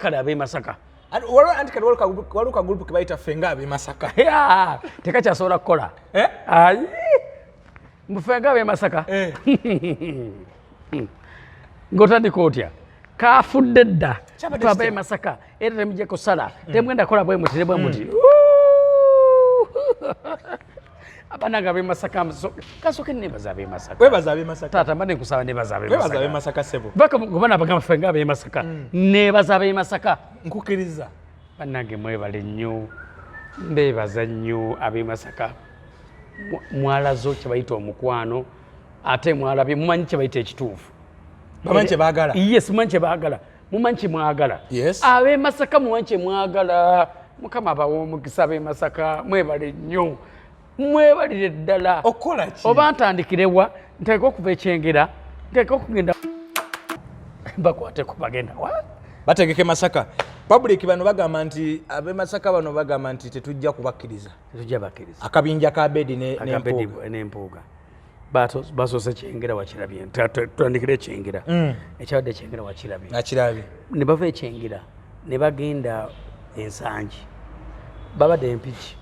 kale abe Masaka waliwo anti kati waliwo kagulupu ke bayita Ffenga abe Masaka tekakyasobola kukola ayi mbu Ffenga abe Masaka ng'otandika otya kaafudde dda twabe Masaka era temujja kusala temugenda kukola bwe muti ne bwe muti abananga abe Masaka kasooke nebaza abe Masaka webaza abe Masaka taata mbadde nkusaba nebaza abe Masaka webaza abe Masaka sebo baka gobana bagamba Ffenga abe Masaka nebaza abe Masaka nkukiriza bannange mwebale nnyo mbebaza nnyo abe Masaka mwalazo kye bayita omukwano ate mwalabye mumanyi kye bayita ekituufu bamanyi kye baagala yes mumanyi kye baagala mumanyi kye mwagala yes abe Masaka mumanyi kye mwagala mukama abawa omukisa abe Masaka mwebale nnyo mwebalire ddala okola ki oba ntandikirewa nteeka okuva ekyengera nteeka okugenda bakwate ku bagenda wa bategeke Masaka public bano bagamba nti abe Masaka bano bagamba nti tetujja kubakkiriza akabinja ka bedi n'empuuga basoose kyengera wakirabye tutandikire ekyengera ekyawadde ekyengera wakirabye ne bava ekyengera ne bagenda ensangi babadde empiki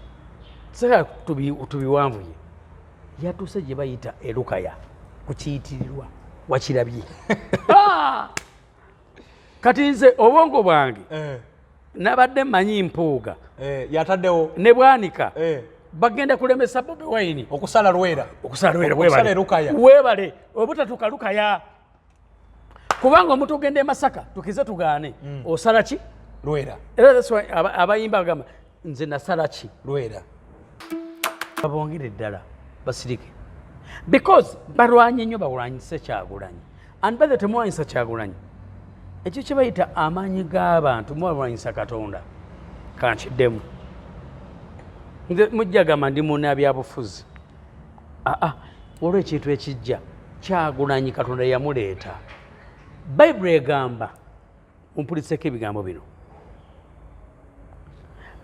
saka tubiwanvuye yatuuse gye bayita erukaya ku kiyitirirwa wakirabye kati nze obwongo bwange nabadde mmanyi mpuuga yataddewo ne bwanika bagenda kulemesa Bobi Wine okusala Lwera weebale obutatuuka Lukaya kubanga omuntu ogenda e Masaka tukize tugaane osala ki Lwera era abayimba bagamba nze nasala ki Lwera babongere ddala basirike because balwanye nnyo bawulanyise Kyagulanyi and by the temwanyisa Kyagulanyi ekyo kye bayita amaanyi g'abantu mwalwanyisa Katonda kankiddemu nze mujja gamba ndi munnabyabufuzi olwo ekintu ekijja Kyagulanyi Katonda yamuleeta Bayibuli egamba mumpuliseko ebigambo bino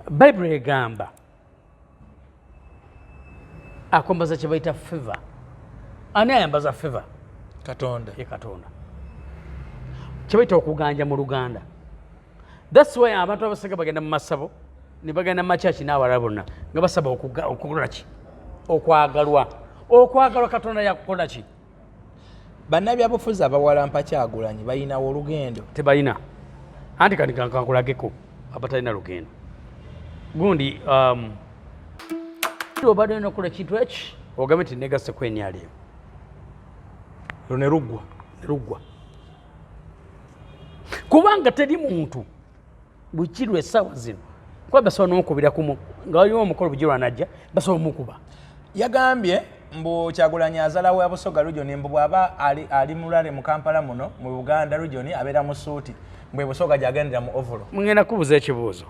Bayibuli egamba akombaza kye bayita favor ani ayambaza favor Katonda ye Katonda kye bayita okuganja mu Luganda that's why abantu abasega bagenda mu masabo ne bagenda mu makyaki n'abalala bonna nga basaba okukola ki okwagalwa Katonda yakukola ki bannabyabufuzi abawalampa Kyagulanyi balinawo olugendo tebalina anti kati kankulageko abatalina lugendo gundi obadde olina okukola ekintu eki ogambe nti negase kwenyaleyo ne luggwa kubanga teri muntu bukirwa essaawa zino kuba basobola n'omukubira kumu nga waliwo omukolo bugirwa najja basobola omukuba yagambye mbu Kyagulanyi azalawo Busoga Region mbu bw'aba ali mulale mu Kampala muno mu Buganda Region abeera mu suuti mbwe Busoga gy'agendera mu ovolo mugenda kubuza ekibuuzo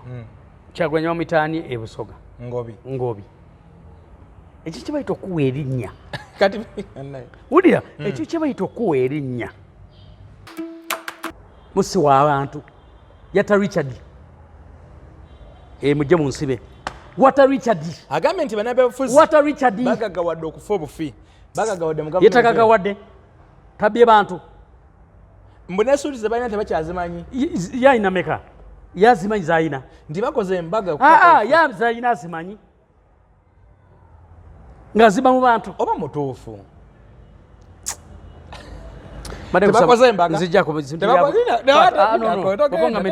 Kyagulanyi wamitaani e Busoga Ngobi ekyo kye bayita okuwa erinnya kati wulira ekyo kye bayita okuwa erinnya musi w'abantu yata Richard mujje mu nsibe wata Richard agambye nti bannabyabufuzi wata Richard bagagawadde okufa obufi bagagawadde mu yetagagawadde tabye bantu mbu n'ensuuti ze balina tebakyazimanyi yalina meka yazimanyi zalina nti bakoze embaga yazalina azimanyi nga ziba mu bantu oba mutuufu tebakoze embaga nzijjako bintu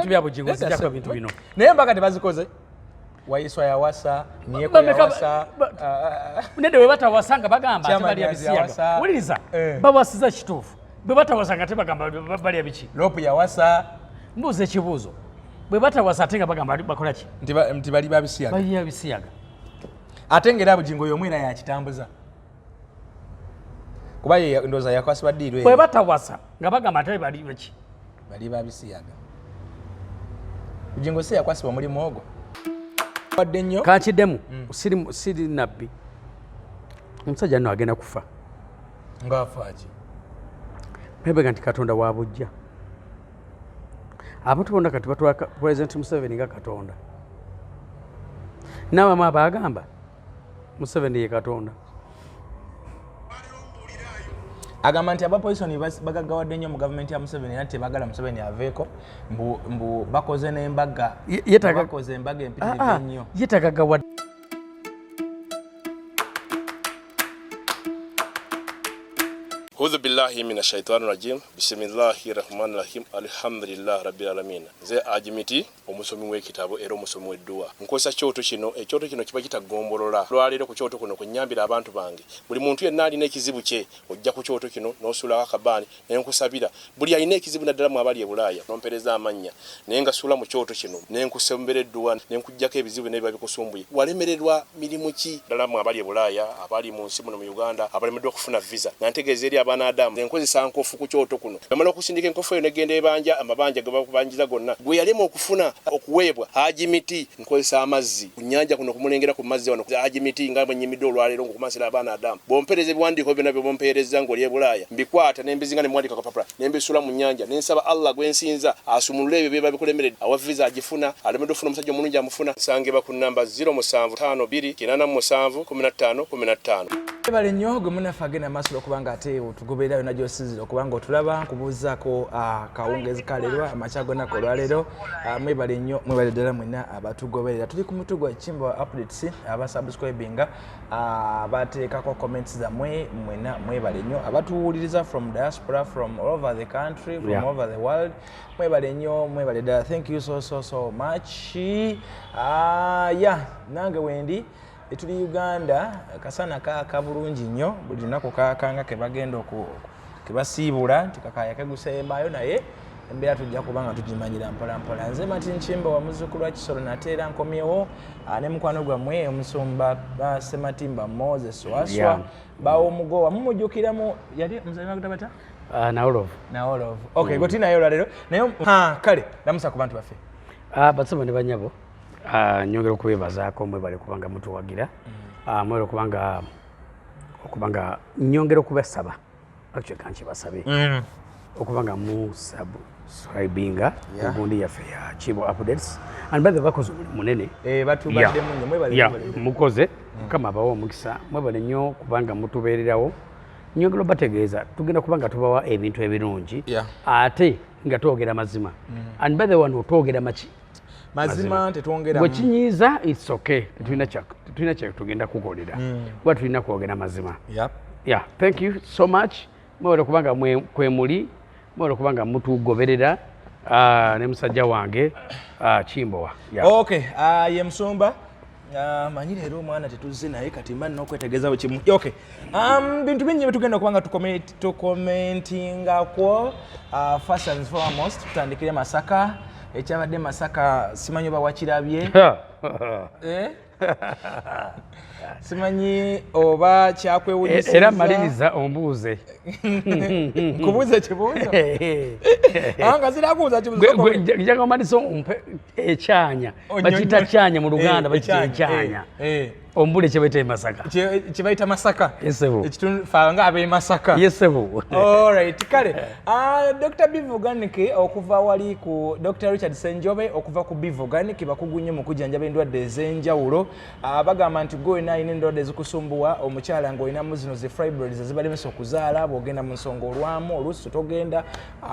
bya bugingo nzijjako ebintu bino naye embaga tebazikoze Waiswa yawasa Nyeko yawasa nede we batawasa nga bagamba tebali abisiyaga wuliriza bawasiza kituufu bwe batawasa nga tebagamba bali abiki lopu yawasa mbuuza ekibuuzo bwe batawasa ate nga bagamba bakola ki nti bali babisiyaga ate ngera bugingo y'omwera yakitambuza kuba ndooza yakwasibwa ddiirwe bwe batawasa nga bagamba ate bali baki bali babisiyaga bugingo si yakwasibwa mulimu ogwo wadde nnyo kankiddemu siri nabbi omusajja nno agenda kufa ngaafaaki nebega nti Katonda wabujja abantu bonna kati batwala President Museveni nga Katonda n'abamu abagamba Museveni ye Katonda agamba nti abapolisoni bagaggawadde nnyo mu gavumenti ya Museveni era tebagala Museveni aveeko mbu bakoze n'embaga bakoze embaga empitirivu ennyo yetagagawadde A'udhu billahi minash shaitani rajim. Bismillahir rahmanir rahim. Alhamdulillah rabbil alamin. Ze ajimiti omusomi w'ekitabo era omusomi w'edduwa. Nkozesa kyoto kino, ekyoto kino kiba kitagombolola. Lwalero ku kyoto kuno kunyambira abantu bange. Buli muntu yenna alina ekizibu kye, ojja ku kyoto kino n'osula akabani n'enkusabira. Buli alina ekizibu naddala mu abali e Bulaaya, n'ompereza amanya. Nenga sula mu kyoto kino, n'enkusembera edduwa, n'enkujjako ebizibu n'ebiba bikusumbuye. Walemererwa mirimu ki ddala mu abali e Bulaaya, abali mu nsi muno mu Uganda, abalemeddwa okufuna visa. Nantegeeza eri Adamu enkozesa nkofu ku kyoto kuno bamala okusindika enkofu eyo negenda ebanja amabanja ge bakubanjiza gonna gwe yalema okufuna okuweebwa Hajimiti nkozesa amazzi ku nnyanja kuno kumulengera ku mazzi wano Hajimiti nga banyimidde olwaleero ngokumasira abaana Adamu bompereza ebiwandiiko byonna bye bompereza ng'oli e Bulaaya mbikwata nembizinga ne mwandika kapapula nembisula mu nnyanja nensaba Allah gwensinza asumulule ebyo bye babikulemeredde awa visa agifuna alemedde ofuna omusajja omulungi amufuna sangeba ku namba 0752 Ebale nnyo gwe munafe agenda maaso okubanga ate otugoberera yonna gy'osinzira okubanga otulaba nkubuuzaako kawungezi kaleerwa amakya gonna olwaleero mwebale nnyo mwebale ddala mwenna abatugoberera tuli ku mutu gwa Kimbo updates abasubscribinga abateekako comments zammwe mwenna mwebale nnyo abatuwuliriza from diaspora from all over the country from all over the world mwebale nnyo mwebale ddala thank you so much nange wendi etuli Uganda kasana ka bulungi nnyo buli lunaku kakanga kebagenda kebasiibula nti kakaya kegusembayo naye embeera tujja kubanga tugimanyira mpolampola nze Martin Kimbo wa muzzukulu wa Kisolo nateera nkomyewo ne mukwano gwammwe omusumba Sematimba Moses Waswa bawo omugowa mumujjukiramu yali muzanyi wakutabata Naolovu okay goti naye olwaleero naye kale namusa ku bantu baffe basaba ne banyabo nyongera okubebazaako mwebale kubanga mutuwagira mwebale okubanga nyongera okubasaba actually kanki basabe okubanga mu subscribinga ugundi yaffe ya Kimbo updates and by the bakoze munene batubadde munye mwebale mukoze kama abawo omukisa mwebale nnyo kubanga mutubeererawo nyongera bategeeza tugenda kubanga tubawa ebintu ebirungi ate nga twogera mazima and by the one otwogera mazima tetwongera bwekinyiiza it's okay tetulina kye tugenda kukolera kuba tulina kwogera mazima thank you so much mwebale kubanga kwemuli mwebale kubanga mutugoberera ne musajja wange Kimbo okay ye musumba manyi leero omwana tetuzze naye kati mba nina okwetegeeza kimu okay bintu bingi bye tugenda okubanga tukomentingako first and foremost tutandikire Masaka ekyabadde Masaka simanyi oba wakirabye simanyi oba kyakwewunyisiza era maliriza ombuuze nkubuuze kibuuzo nga sirakubuuza kibuuzo njaga omalisa ompe ekyanya bakiyita kyanya mu Luganda bakiyita ekyanya ombule kyebayita Masaka kyebayita Masaka yesebu ekitundu fanga abe Masaka yesebu alright kale Dr. Bivu Organic okuva wali ku Dr. Richard Senjobe okuva ku Bivu Organic bakugunye mu kujanjaba endwadde ez'enjawulo bagamba nti goyina ine endwadde zikusumbuwa omukyala ng'olinamu zino zi fibroids zibalemesa okuzaala bw'ogenda mu nsonga olwamu oluusi togenda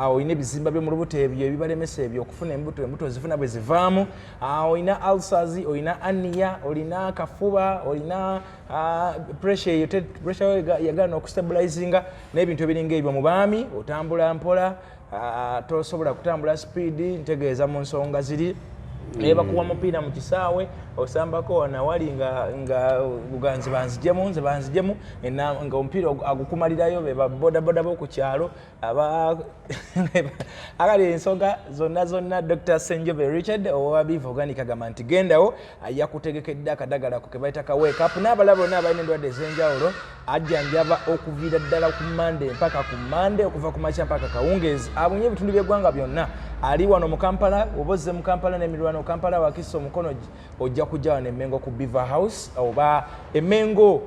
olina ebizimba byo mu lubuto ebyo ebibalemesa ebyo okufuna embuto zifuna bwe zivaamu olina ulcers olina ania olina kafuba olina pressure yagana okustabilizinga n'ebintu ebiringa ebyo mu baami otambula mpola tosobola kutambula speed ntegeeza mu nsonga ziri bakuwa mupiira mu kisaawe osambako nawali nga buganzi banzijemu nga omupiira agukumalirayo beba bodaboda b'oku kyalo agali ensonga zonna Dr. Senjobe Richard owa Bivu Organic agamba nti gendawo yakutegekedde akadagala ku ke bayita ka wake up n'abalala bonna abalina endwadde ez'enjawulo ajjanjaba okuviira ddala ku Monday mpaka ku Monday okuva ku makya mpaka kawungeezi abunye ebitundu by'eggwanga byonna ali wano mu Kampala obozze mu Kampala n'emirwano Kampala wakisa omukono ojja kujja wano Emengo ku Beaver House oba Emengo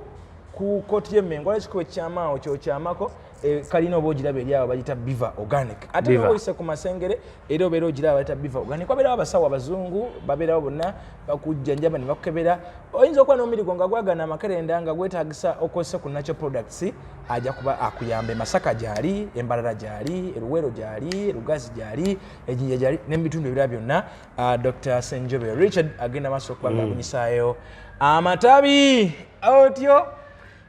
ku koti y'Emengo ekikuba ekyamaawo kyokyamako kalina oba ogiraba eri abo bagita Biva Organic ate oyise ku Masengere era obeera ogiraba bagita Biva Organic babeerawo abasawo abazungu babeerawo bonna bakujjanjaba ne bakukebera oyinza okuba n'omirigo nga gwagana amakerenda nga gwetaagisa okozesa ku natural products ajja kuba akuyambe Masaka gyali Embalala gyali Eruwero gyali Erugazi gyali Ejinja gyali n'ebitundu ebirala byonna Dr. Senjobe Richard agenda maaso okuba ng'abunyisaayo amatabi otyo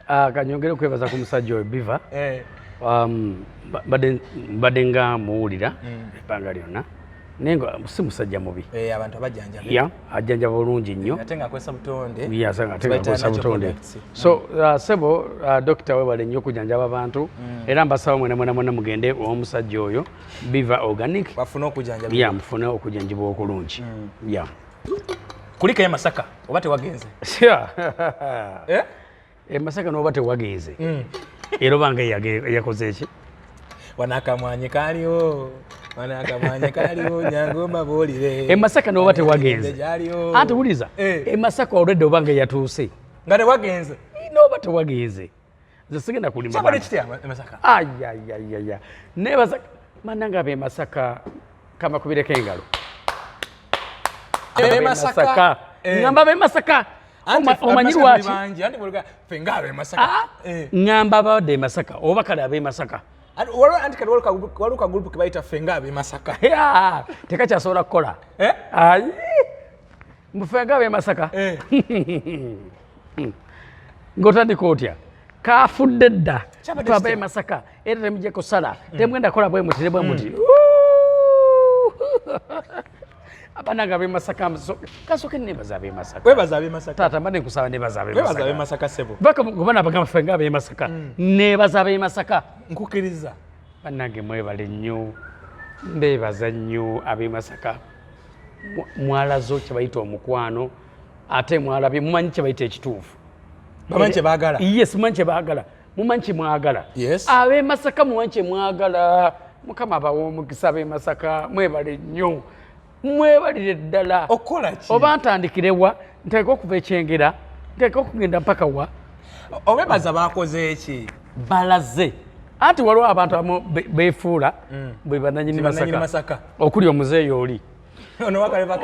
kanyongere kwebaza ku musajja oyo Biva badde nga muwulira ebbanga lyonna naye nga si musajja mubi abantu abajjanjaba ajjanjaba bulungi nnyo ate nga akozesa butonde akozesa butonde so sebo dokita webale nnyo okujjanjaba abantu era mbasaba mwena mugende omusajja oyo Biva Organic bafune okujjanjaba mufune okujjanjibwa okulungi kulikayo Masaka oba tewagenze Masaka n'oba tewagenze era obanga yakoze eki wanakamwanye kaliwo nyangomba boolire Masaka n'oba tewagenze anti wuliza Masaka olwedde obanga yatuuse nga tewagenze n'oba tewagenze nze sigenda kulimba Masaka ayayayaya nebaza mananga abe Masaka kamakubireko engalo Masaka ngamba be Masaka omanyi lwaki ngamba babadde Masaka oba kale abe Masaka waliwo kagulupu kebayita fenga abe Masaka tekakyasobola kukola mufenga abe Masaka ng'otandika otya kafudde dda twabe Masaka era temujja kusala temugenda kola bwe muti ne bwe muti abananga be Masaka kasoke nebaza be Masaka webaza be Masaka tata mbadde nkusaba nebaza be Masaka webaza be Masaka sebo baka gobana bagamba fenga be Masaka nebaza be Masaka nkukiriza banange mwebale nnyo mbebaza nnyo abe Masaka mwalazo kye bayita omukwano ate mwalabye mumanyi kye bayita ekituufu bamanyi kye baagala yes mumanyi kye baagala mumanyi kye mwagala yes abe Masaka mumanyi kye mwagala mukama abawa omukisa abe Masaka mwebale nnyo mwebalire ddala okola ki oba ntandikirewa nteeka okuva ekyengera nteeka okugenda mpaka wa obebaza bakoze eki balaze anti waliwo abantu abamu beefuula bwe bananyini Masaka okuli omuzeeyi oli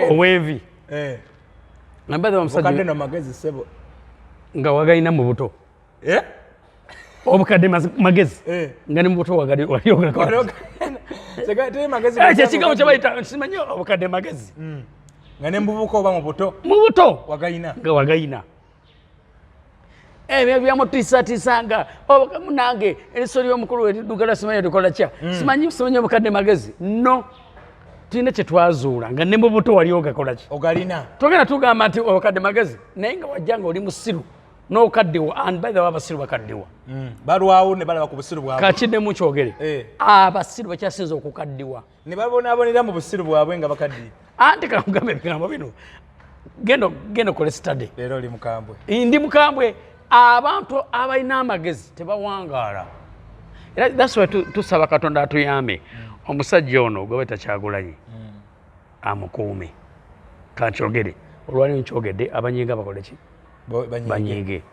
ow'envi nga wagalina mu buto obukadde magezi nga ne mu buto kyekigabo kyebayita simanyi obukadde magezi nga ne mububuka oba mu buto nga wagayina ebyo byamutiisatiisanga munange eriso ly'omukulu eridugala simanyi likola kya simanyi obukadde magezi no tulina kye twazuula nga ne mu buto wali ogakola ki ogalina togenda tugamba nti obukadde magezi naye nga wajja nga oli musiru n'okaddiwa and by the way abasiru bakaddiwa balwawo ne balaba ku busiru bwabwe kakiddemu kyogere abasiru bakyasinza okukaddiwa ne babonaabonera mu busiru bwabwe nga bakaddiye anti kakugamba ebigambo bino genda okole study leero oli mukambwe ndi mukambwe abantu abalina amagezi tebawangaala era that's why tusaba Katonda atuyambe omusajja ono gwe bayita Kyagulanyi amukuume kankyogere olwali nkyogedde abanyiiga bakole ki banyiige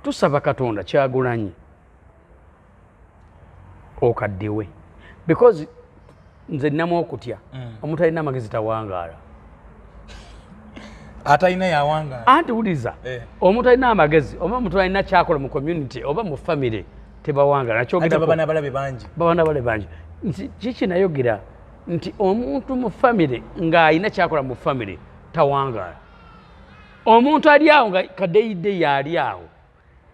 tusaba Katonda Kyagulanyi okaddiwe because nze nnamu okutya omuntu alina amagezi tawangaala atalina yawangaala anti wuliza omuntu alina amagezi oba omuntu alina kyakola mu community oba mu family tebawangaala babana bale bangi nti kiki nayogera nti omuntu mu family ng'alina kyakola mu family tawangaala omuntu ali awo nga kadeyidde yali awo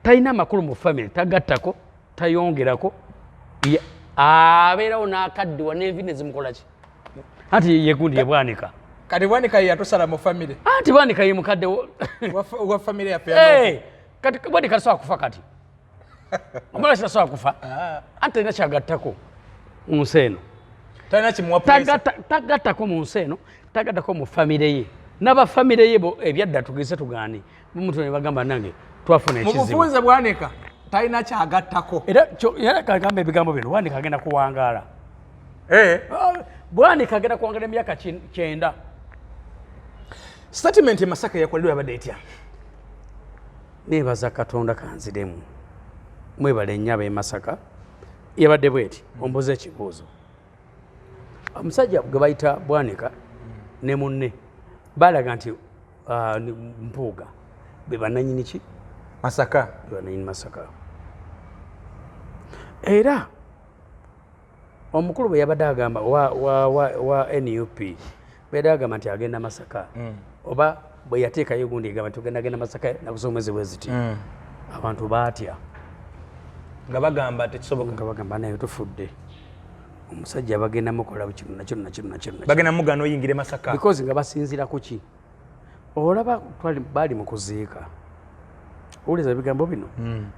talina amakulu mu family tagattako tayongerako abeerawo n'akaddiwa n'envi ne zimukola ki anti yegundi ye Bwanika kati Bwanika ye yatusala mu family anti Bwanika ye mukadde wa family yaffe kati Bwanika tasobola kufa kati omulala tasobola kufa anti talina kyagattako mu nsi eno tagattako mu nsi eno tagattako mu family ye n'abafamire ye ebyadda tugeze tugaani omuntu ne bagamba nange twafuna ekizibu mu bufunze Bwanika talina kyagattako era kagamba ebigambo bino Bwanika agenda kuwangaala Bwanika agenda kuwangaala emyaka 9 statement e Masaka yakoleddwa yabadde etya neebaza Katonda kanziremu mwebale nnyo ab'e Masaka yabadde bweti ombuze ekibuuzo omusajja gwe bayita Bwanika ne munne balaga nti Mpuuga be bannannyini ki Masaka bannannyini Masaka era omukulu bwe yabadde agamba wa NUP bwe agamba nti agenda Masaka oba bwe yateekayo gundi egamba nti agenda Masaka nakusoma mwezi bweziti abantu baatya nga bagamba tekisoboka nga bagamba naye tufudde omusajja bagenda mukola kino nakino bagenda mugano oyingire Masaka because nga basinzira ku ki olaba bali mu kuziika owuliriza ebigambo bino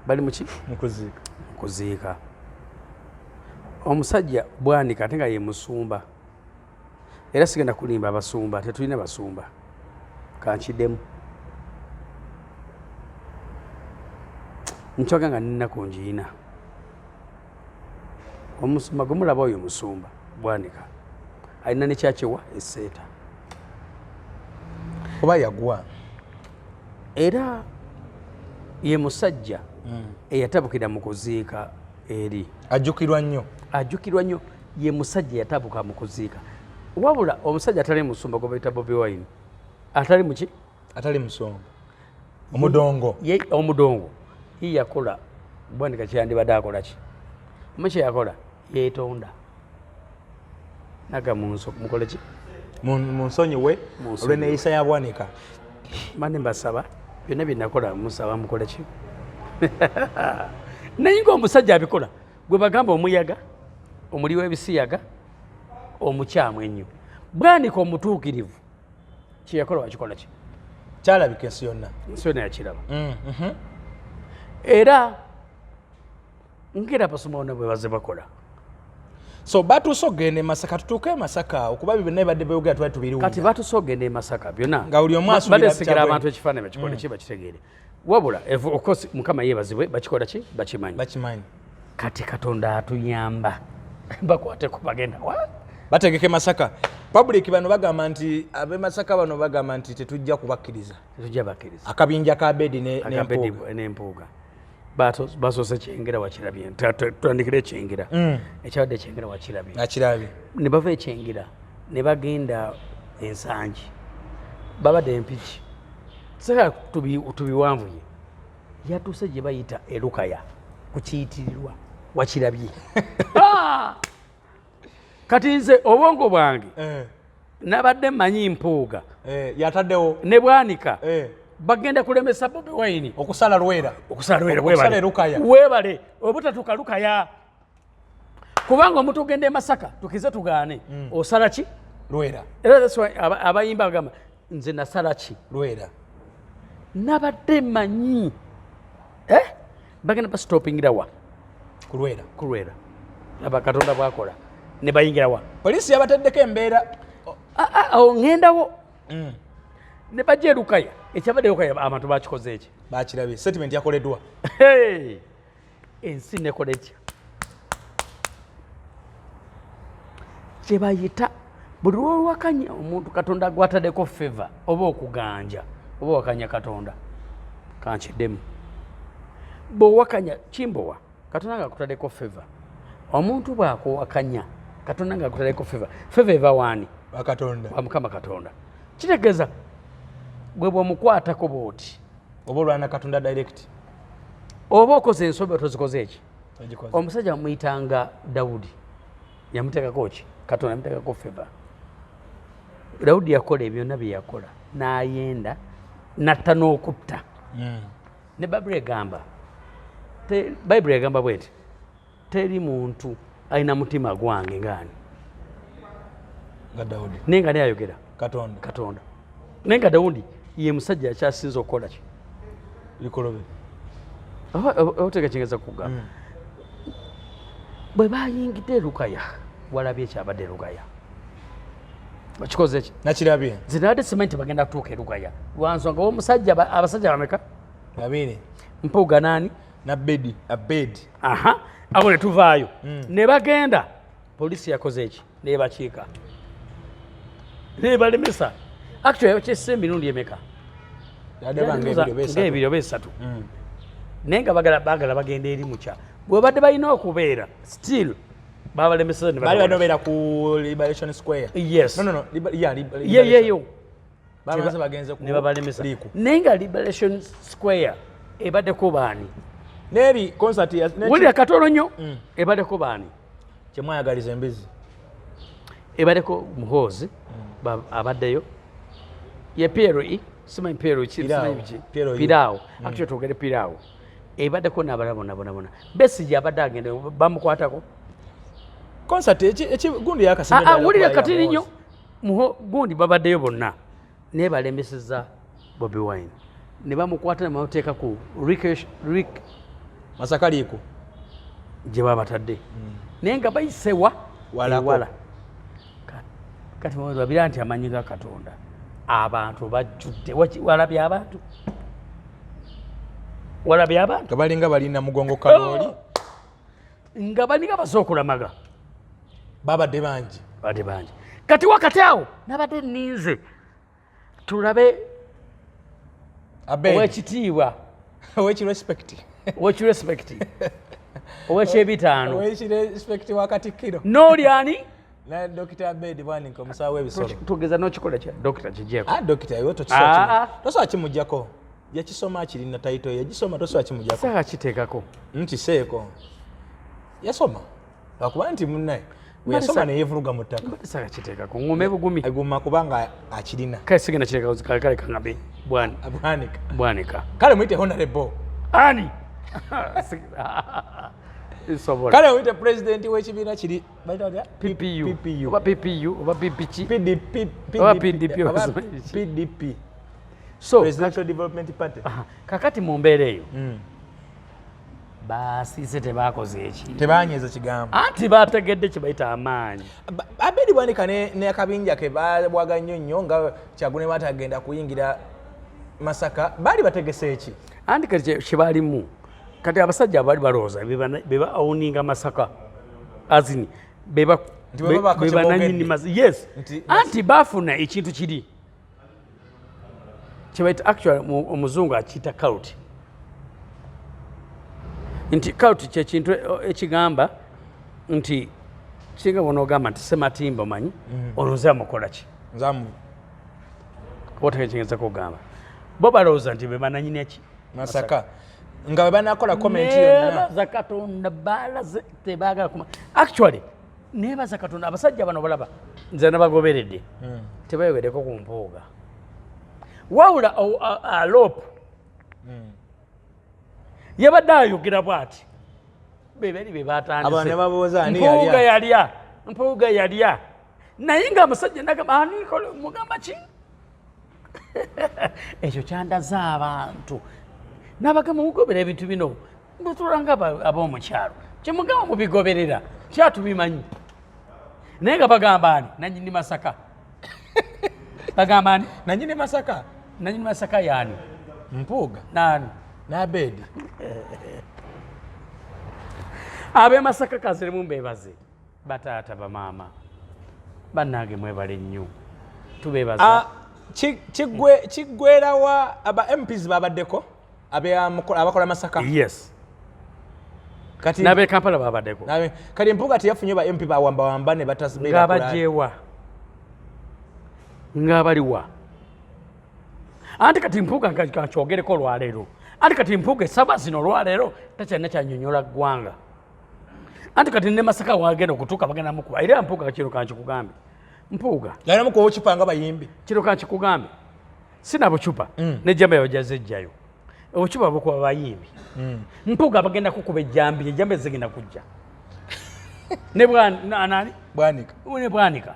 bali mu ki kuziika omusajja Bwanika ate nga ye musumba era sigenda kulimba abasumba tetulina basumba kankiddemu nkyoga nga ninaku njiina omusumba gwe mulaba oyo musumba Bwanika alina nekyakiwa esseeta oba yagwa era ye musajja eyatabukira mu kuziika eri ajjukirwa nnyo ye musajja yatabuka mu kuziika wabula omusajja atali musumba gwe bayita Bobi Wine atali muki atali musumba omudongo ye yakola Bwanika kyandibadde akola ki mukye yakola yeetonda naga mukole ki munsonyiwe olw'eneyisa ya Bwanika mane mbasaba byonna byenakola musaba mukole ki naye ng'omusajja abikola gwe bagamba omuyaga omuli w'ebisiyaga omukyamu ennyo Bwanika omutuukirivu kyeyakola wakikola ki kyalabika ensi yonna yakiraba era ngera abasoma bonna bwe baze bakola so batuuse okugenda e Masaka tutuuke e Masaka okuba byonna ebadde beogera twali tubiriwulira kati batuuse okugenda e Masaka byonna nga buli omu batesigera abantu ekifaananyi bakikole ki bakitegeere wabula of Mukama yeebazibwe bakikola ki bakimanyi kati Katonda atuyamba bakwate ku bagenda bategeke Masaka public bano bagamba nti ab'e Masaka bano bagamba nti tetujja kubakkiriza akabinja ka Bedi n'Empuuga basoose Kyengera wakirabye tutandikire Kyengera ekyabadde Kyengera wakirabye ne bava Kyengera ne bagenda Ensangi babadde empiki saka tubiwanvuye yatuuse gye bayita Elukaya ku kiyitirirwa wakirabye kati nze obwongo bwange nabadde mmanyi Mpuuga yataddewo ne Bwanika bagenda kulemesa Bobi Wine okusala Lwera weebale obutatuuka Lukaya kubanga omuntu ogenda e Masaka tukize tugaane osala ki Lwera era abayimba bagamba nze nasala ki Lwera nabadde manyi bagenda basitopingirawa ku Lwera laba Katonda bwakola ne bayingirawa poliisi yabateddeko embeera ŋŋendawo ne bajja Lukaya ekyabadde Lukaya abantu bakikoze eki bakirabye statement yakoleddwa ensi nekola ekya kye bayita buli lwolwakanya omuntu Katonda gwataddeko favor oba okuganja oba wakanya Katonda kankiddemu bw'owakanya Kimbowa Katonda ng'akutaddeko favor omuntu bw'akuwakanya Katonda ng'akutaddeko favor eva waani wa Mukama Katonda kitegeeza bwe bw'omukwatako bw'oti oba olwana Katonda direct oba okoze ensobi otozikoze eki omusajja muyitanga Dawudi yamuteekako ki Katonda yamuteekako favor Dawudi yakola ebyonna bye yakola n'ayenda natta n'okutta ne Bayibuli egamba bweti teri muntu alina mutima gwange ngaani nga Dawudi naye nga ayogera Katonda naye nga Dawudi ye musajja akyasinza okukola ki bikolobe otegeeza kugamba bwe bayingidde Lukaya walabye ekyabadde Lukaya bakikoze ki nakirabye zinabadde simanyi bagenda kutuuka Lukaya lwansonga w'omusajja abasajja bameka babiri Mpuuga nani na Bedi abo ne tuvaayo ne bagenda poliisi yakoze eki nebakiika nebalemesa actually yakyesa emirundi emeka ng'ebiri oba esatu naye nga bagala bagenda eri mukya bwe badde balina okubeera still babalemeseza ne bali banobeera ku Liberation Square. Yes. No. Yeyeyo. Bamaze bagenze ku ne babalemesa. Naye nga Liberation Square ebaddeko baani? Neri concert ya wulira katono nnyo ebaddeko baani? Kyemwayagaliza embizi. Ebaddeko Muhoozi abaddeyo. Ye PRE, simanyi PRE Piraawo. Actually twogere Piraawo. Ebaddeko n'abalala bonna. Besigye abadde agenda bamukwatako. Concert gundi yakasimba. Wulira katini nnyo gundi babaddeyo bonna. Ne balemeseza Bobi Wine. Ne bamukwata ne bamuteeka ku Rick Masakaliiko gye babatadde. Naye nga bayisewa wala. Kati mwabira nti amanyi ga Katonda. Abantu bajjudde walabye abantu. Balinga balina mugongo kalooli. Nga balinga basookulamaga. Babadde bangi. Kati wakati awo nabadde ninze tulabe owekitiibwa owekirespect owekyebitaano n'olyani na Dr. Abedi Bwanika omusawo w'ebisolo. Tugeza n'okikola kya Dr. Kijeko. Dr. Iwo tosobola kimujjako. Yakisoma kirina title yagisoma tosobola kimujjako. Saka kiteekako. Nkiseeko. Yasoma. Akuba nti munnaye. Yasoma ne yevuruga mu ttaka. Saka kiteekako. Ngome bugumi. Aguma kubanga akirina. Kale sigenda kireka kale kangabe Bwanika. Kale mwite honorable. Ani? Kale mwite president w'ekibiina kiri PPU oba PPC PDP. So Presidential Development Party. Kakati mu mbeera eyo baasiise tebaakoze eki tebaanyeeza kigambo anti baategedde kye bayita amaanyi. Abedi Bwanika ne akabinja ke babwaga nnyo nga Kyagulanyi batagenda kuyingira Masaka baali bategese eki anti kati kye baalimu kati abasajja abaali balowooza beba owninga Masaka azini beba nanyini yes anti baafuna ekintu kiri kyebaita actually omuzungu akiyita cult nti cult kyekintu ekigamba nti kinga bonoogamba nti Sematimba omanyi ononze amukola ki otegekinza kugamba bo balowooza nti be bananyini eki Masaka nga bwe banakola comment yonna nebaza Katonda baalaze tebaagala kuma actually nebaza Katonda abasajja bano balaba nze nabagoberedde tebayogeddeko ku mpooga wawula alope yabadde ayogera bw'ati bebali be batandise mpuuga yalya naye nga amusajja nagamba anikole mugamba ki ekyo kyandaze abantu n'abagamba mugobera ebintu bino mbutulanga ab'omukyalo kyemugamba mubigoberera kyatubimanyi naye nga bagamba ani nanyini Masaka bagamba ani nanyini Masaka yaani mpuuga nani n'Abedi ab'e Masaka kaziremu mbebaze bataata bamaama bannange mwebale nnyo tubebaza kiggwerawa aba MPs babaddeko abakola Masaka yes kati n'ab'e Kampala babaddeko kati Mpuuga teyafunye ba MP bawambawamba ne batasibeera ng'abajjeewa ng'abaliwa anti kati Mpuuga nkakyogereko olwaleero anti kati Mpuuga esaba zino olwaleero takyalina kyanyonyola ggwanga anti kati ne Masaka wagenda okutuuka bagenda mukuba era Mpuuga kiro kankikugambe Mpuuga yalina mukuba obucupa nga bayimbi kiro kankikugambe sina bucupa nejjamba yabajaza ejjayo obucupa bukuba bayimbi Mpuuga bagenda kukuba ejjambe zigenda kujja ne nani Bwanika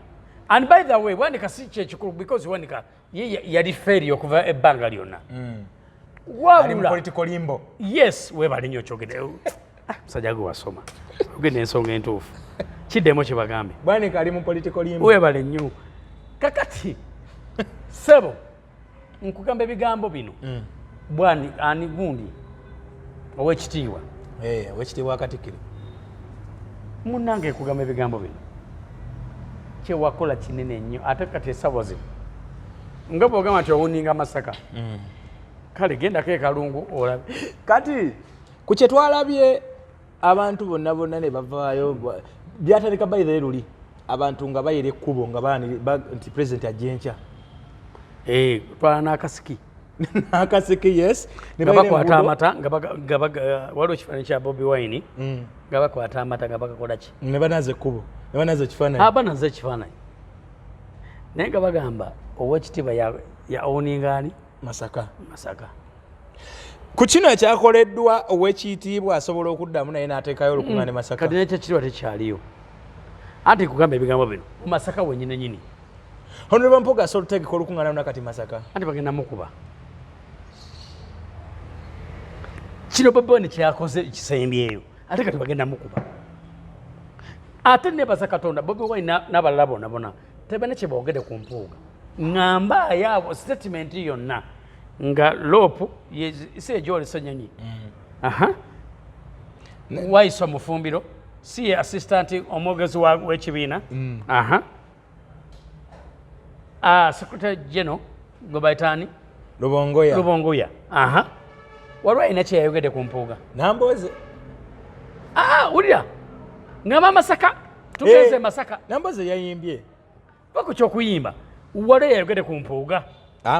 and by the way Bwanika si kyekikulu because Bwanika yali feri okuva ebbanga lyonna wabula political limbo yes webale nnyo kyogere musajja gwe wasoma ogenda ensonga entuufu kiddemu kye bagambe Bwanika ali mu political limbo webale nnyo kakati sebo nkugamba ebigambo bino ani gundi owekitiibwa owekitiibwa Katikkiro munnange nkugamba ebigambo bino kyewakola kinene nnyo ate kati esabo zino nga bwogamba nti owuninga Masaka kale gendako ekalungu olabe kati ku kye twalabye abantu bonna ne bavaayo byatandika bayire luli abantu nga bayire ekkubo nga nti president ajenkya twala n'akasiki n'akasiki yes nga bakwata amata waliwo ekifaananyi kya Bobi Wine nga bakwata amata nga bakakola ki ne banaza ekkubo ne banaza ekifaananyi banaza ekifaananyi naye nga bagamba owekitiibwa ya oningaani Masaka ku kino ekyakoleddwa owekitiibwa asobola okuddamu naye n'ateekayo olukuŋŋaana Masaka kati nekyo kiriwa tekyaliyo anti kugamba ebigambo bino mu Masaka wennyini nyini Honorable Mpuuga asobola okutegeka olukuŋŋaana nakati Masaka anti bagenda mukuba kino Bobi Wine kyakoze kisembyeyo ate kati bagenda mukuba ate nebaza Katonda Bobi Wine n'abalala bonna tebane kye boogedde ku Mpuuga ngamba yaabo statement yonna nga lopu si ejoli sonyonyi waiswa mufumbiro si ye assistant omwogezi w'ekibiina secretary general gwe bayitaani Lubongoya waliwo alina kye yayogedde ku Mpuuga Nambooze wulira ngamba Masaka tugeze Masaka Nambooze yayimbye baku kyokuyimba waliwo yayogedde ku Mpuuga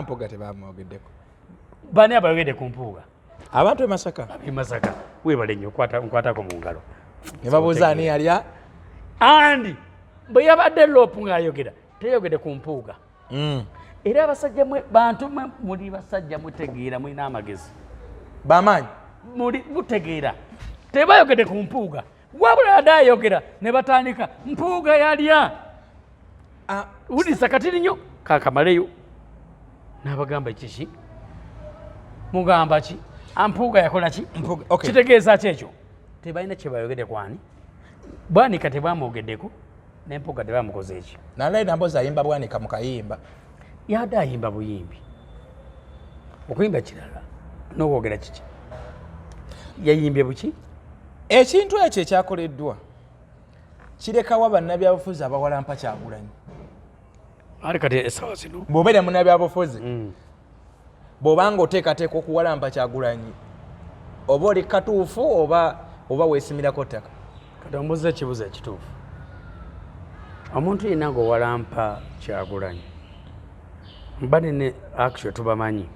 Mpuuga tebamwogeddeko bani abayogedde ku Mpuuga abantu Masaka webale nnyo nkwatako mu ngalo ne babuuza ani yalya andi bwe yabadde lopu ng'ayogera teyogedde ku Mpuuga era abasajja bantu muli basajja mutegeera mulina amagezi bamaanyi mutegeera tebayogedde ku Mpuuga wabula yadde ayogera ne batandika Mpuuga yalya wulisa katini nnyo kakamaleyo n'abagamba kiki mugamba ki Mpuuga yakola ki kitegeeza ki ekyo tebalina kye bayogedde kwani Bwanika tebamwogeddeko ne Mpuuga tebamukoze eki nalayi Nambooze ayimba Bwanika mu kayimba yadde ayimba buyimbi okuyimba kirala n'okwogera kiki yayimbye buki ekintu ekyo ekyakoleddwa kirekawo bannabyabufuzi abawalampa Kyagulanyi ali kati esawa zino bw'obeera munnabyabufuzi bw'obanga oteekateeka okuwalampa Kyagulanyi oba oli katuufu oba weesimirako ttaka kati ombuuza ekibuzo ekituufu omuntu yenna ng'owalampa Kyagulanyi mba nene actually tubamanyi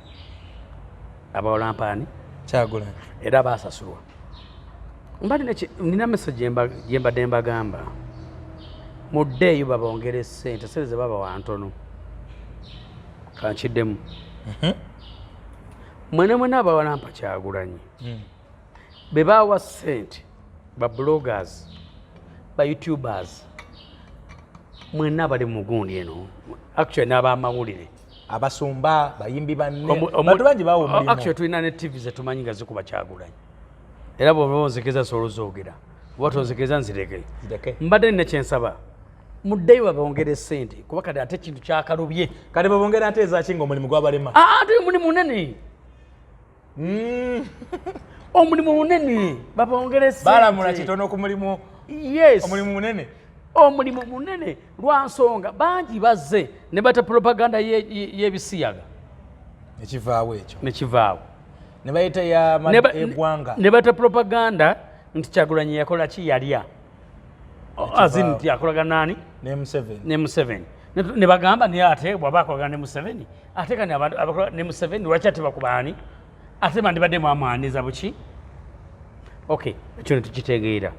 abawalampa ani Kyagulanyi era baasasulwa mba nina message gyembadde mbagamba muddeeyo babongere ssente sente babawa ntono kankiddemu mwene abawalampa Kyagulanyi be baawa ssente ba bloggers ba youtubers mwena abali mu gundi eno actually n'abamawulire abasumba bayimbi bantu bangi bawa omulimu actually tulina ne TV zetumanyi nga zikuba Kyagulanyi era bw'oba onzikiriza soolo zoogera oba tonzikiriza nzireke mbadde nina kyensaba muddeyo babongere ssente kuba kati ate ekintu kyakalubye kati babongera ate ezaki ng'omulimu gwabalema ate omulimu munene omulimu munene babongere ssente balamula kitono ku mulimu yes omulimu munene omulimu munene lwa nsonga bangi bazze ne bata propaganda y'ebisiyaga nekivaawo ekyo nekivaawo ne bayita eggwanga ne bata propaganda nti Kyagulanyi yakola ki yalya azini nti akolagana nani ne Museveni ne bagamba naye ate bw'aba akolagana ne Museveni ate kani ne Museveni lwaki ate bakubaani ate bandibaddemu amaaniza buki okay ekyo netukitegeera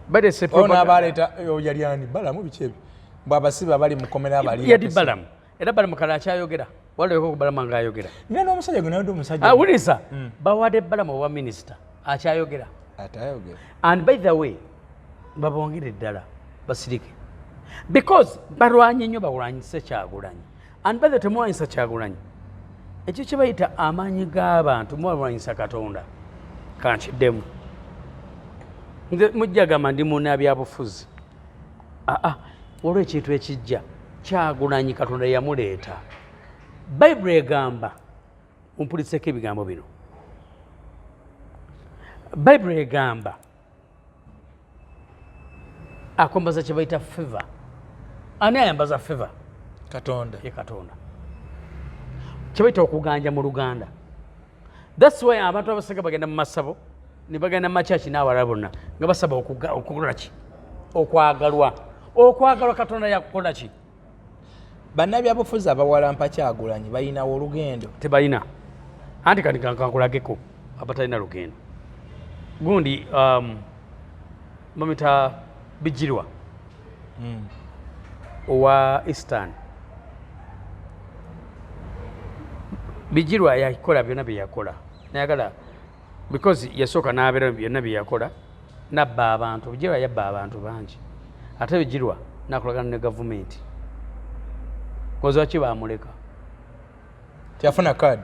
n'abaleeta yalyani balamu biki ebyo bw'abasibe abali mu komera abali yadi balamu era balamu kale akyayogera waleko balama ng'ayogera nina n'omusajja gwe nawudde omusajja wulisa bawadde balamu owa minisita akyayogera atayogera and by the way babongere ddala basirike because balwanye nnyo balwanyise Kyagulanyi and by the temulwanyisa Kyagulanyi ekyo kye bayita amaanyi g'abantu mubalwanyisa Katonda kankiddemu nze mujja gamba ndi munnabyabufuzi waliwo ekintu ekijja Kyagulanyi Katonda yamuleeta bayibuli egamba mumpuliseko ebigambo bino bayibuli egamba akwambaza kye bayita favor ani ayambaza favor Katonda ye Katonda kye bayita okuganja mu Luganda that's why abantu abasinga bagenda mu masabo ne bagenda machachi n'abalala bonna nga basaba okukola ki okwagalwa Katonda yakukola ki bannabyabufuzi abawalampa Kyagulanyi balinawo olugendo tebalina anti kati kankulageko abatalina lugendo gundi bamita Bijirwa owa Eastern Bijirwa yakola byonna bye yakola nayagala because yasooka n'abeera byonna bye yakola nabba abantu Bijirwa yabba abantu bangi ate Bijirwa nakolagana ne gavumenti koza ki baamuleka tyafuna kaadi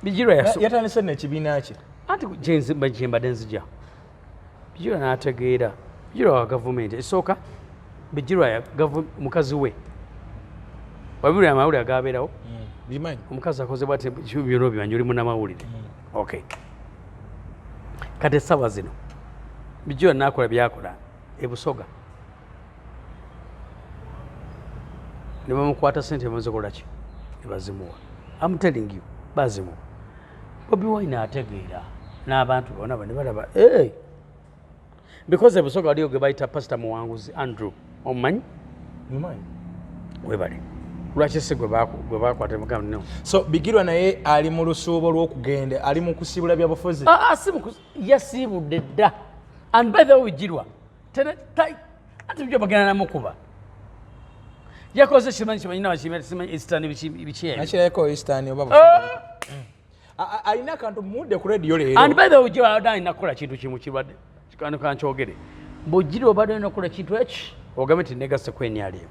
Bijirwa yatandise n'ekibiina kye anti kyembadde nzija Bijirwa n'ategeera Bijirwa wa gavumenti esooka Bijirwa mukazi we wabiri amawulire agabeerawo bimanyi omukazi akoze bwate byonna bimanyi oli munnamawulire okay kati essaawa zino Bijirwa n'akola byakola e Busoga ne bamukwata ssente bamaze kola ki ne bazimuwa I'm telling you bazimuwa Bobi Wine ategeera n'abantu bonna ne balaba because e Busoga waliyo gwe bayita Pastor Muwanguzi Andrew omumanyi webale lwaki si gwe bakwata no so Bigirwa naye ali mu lusuubo lw'okugenda ali mu kusiibula byabufuzi yasiibudde dda and by the way Bijirwa ati byo bagenda namukuba yakoze kimanyi nakimanyi Eastern bikyeri nakirayeko Eastern oba alina akantu mudde ku radio leero and by the way Bijirwa alina kukola kintu kimu kirwadde kikano kankyogere Bijirwa obadde olina kukola kintu eki ogambe nti negase kwenyaliyo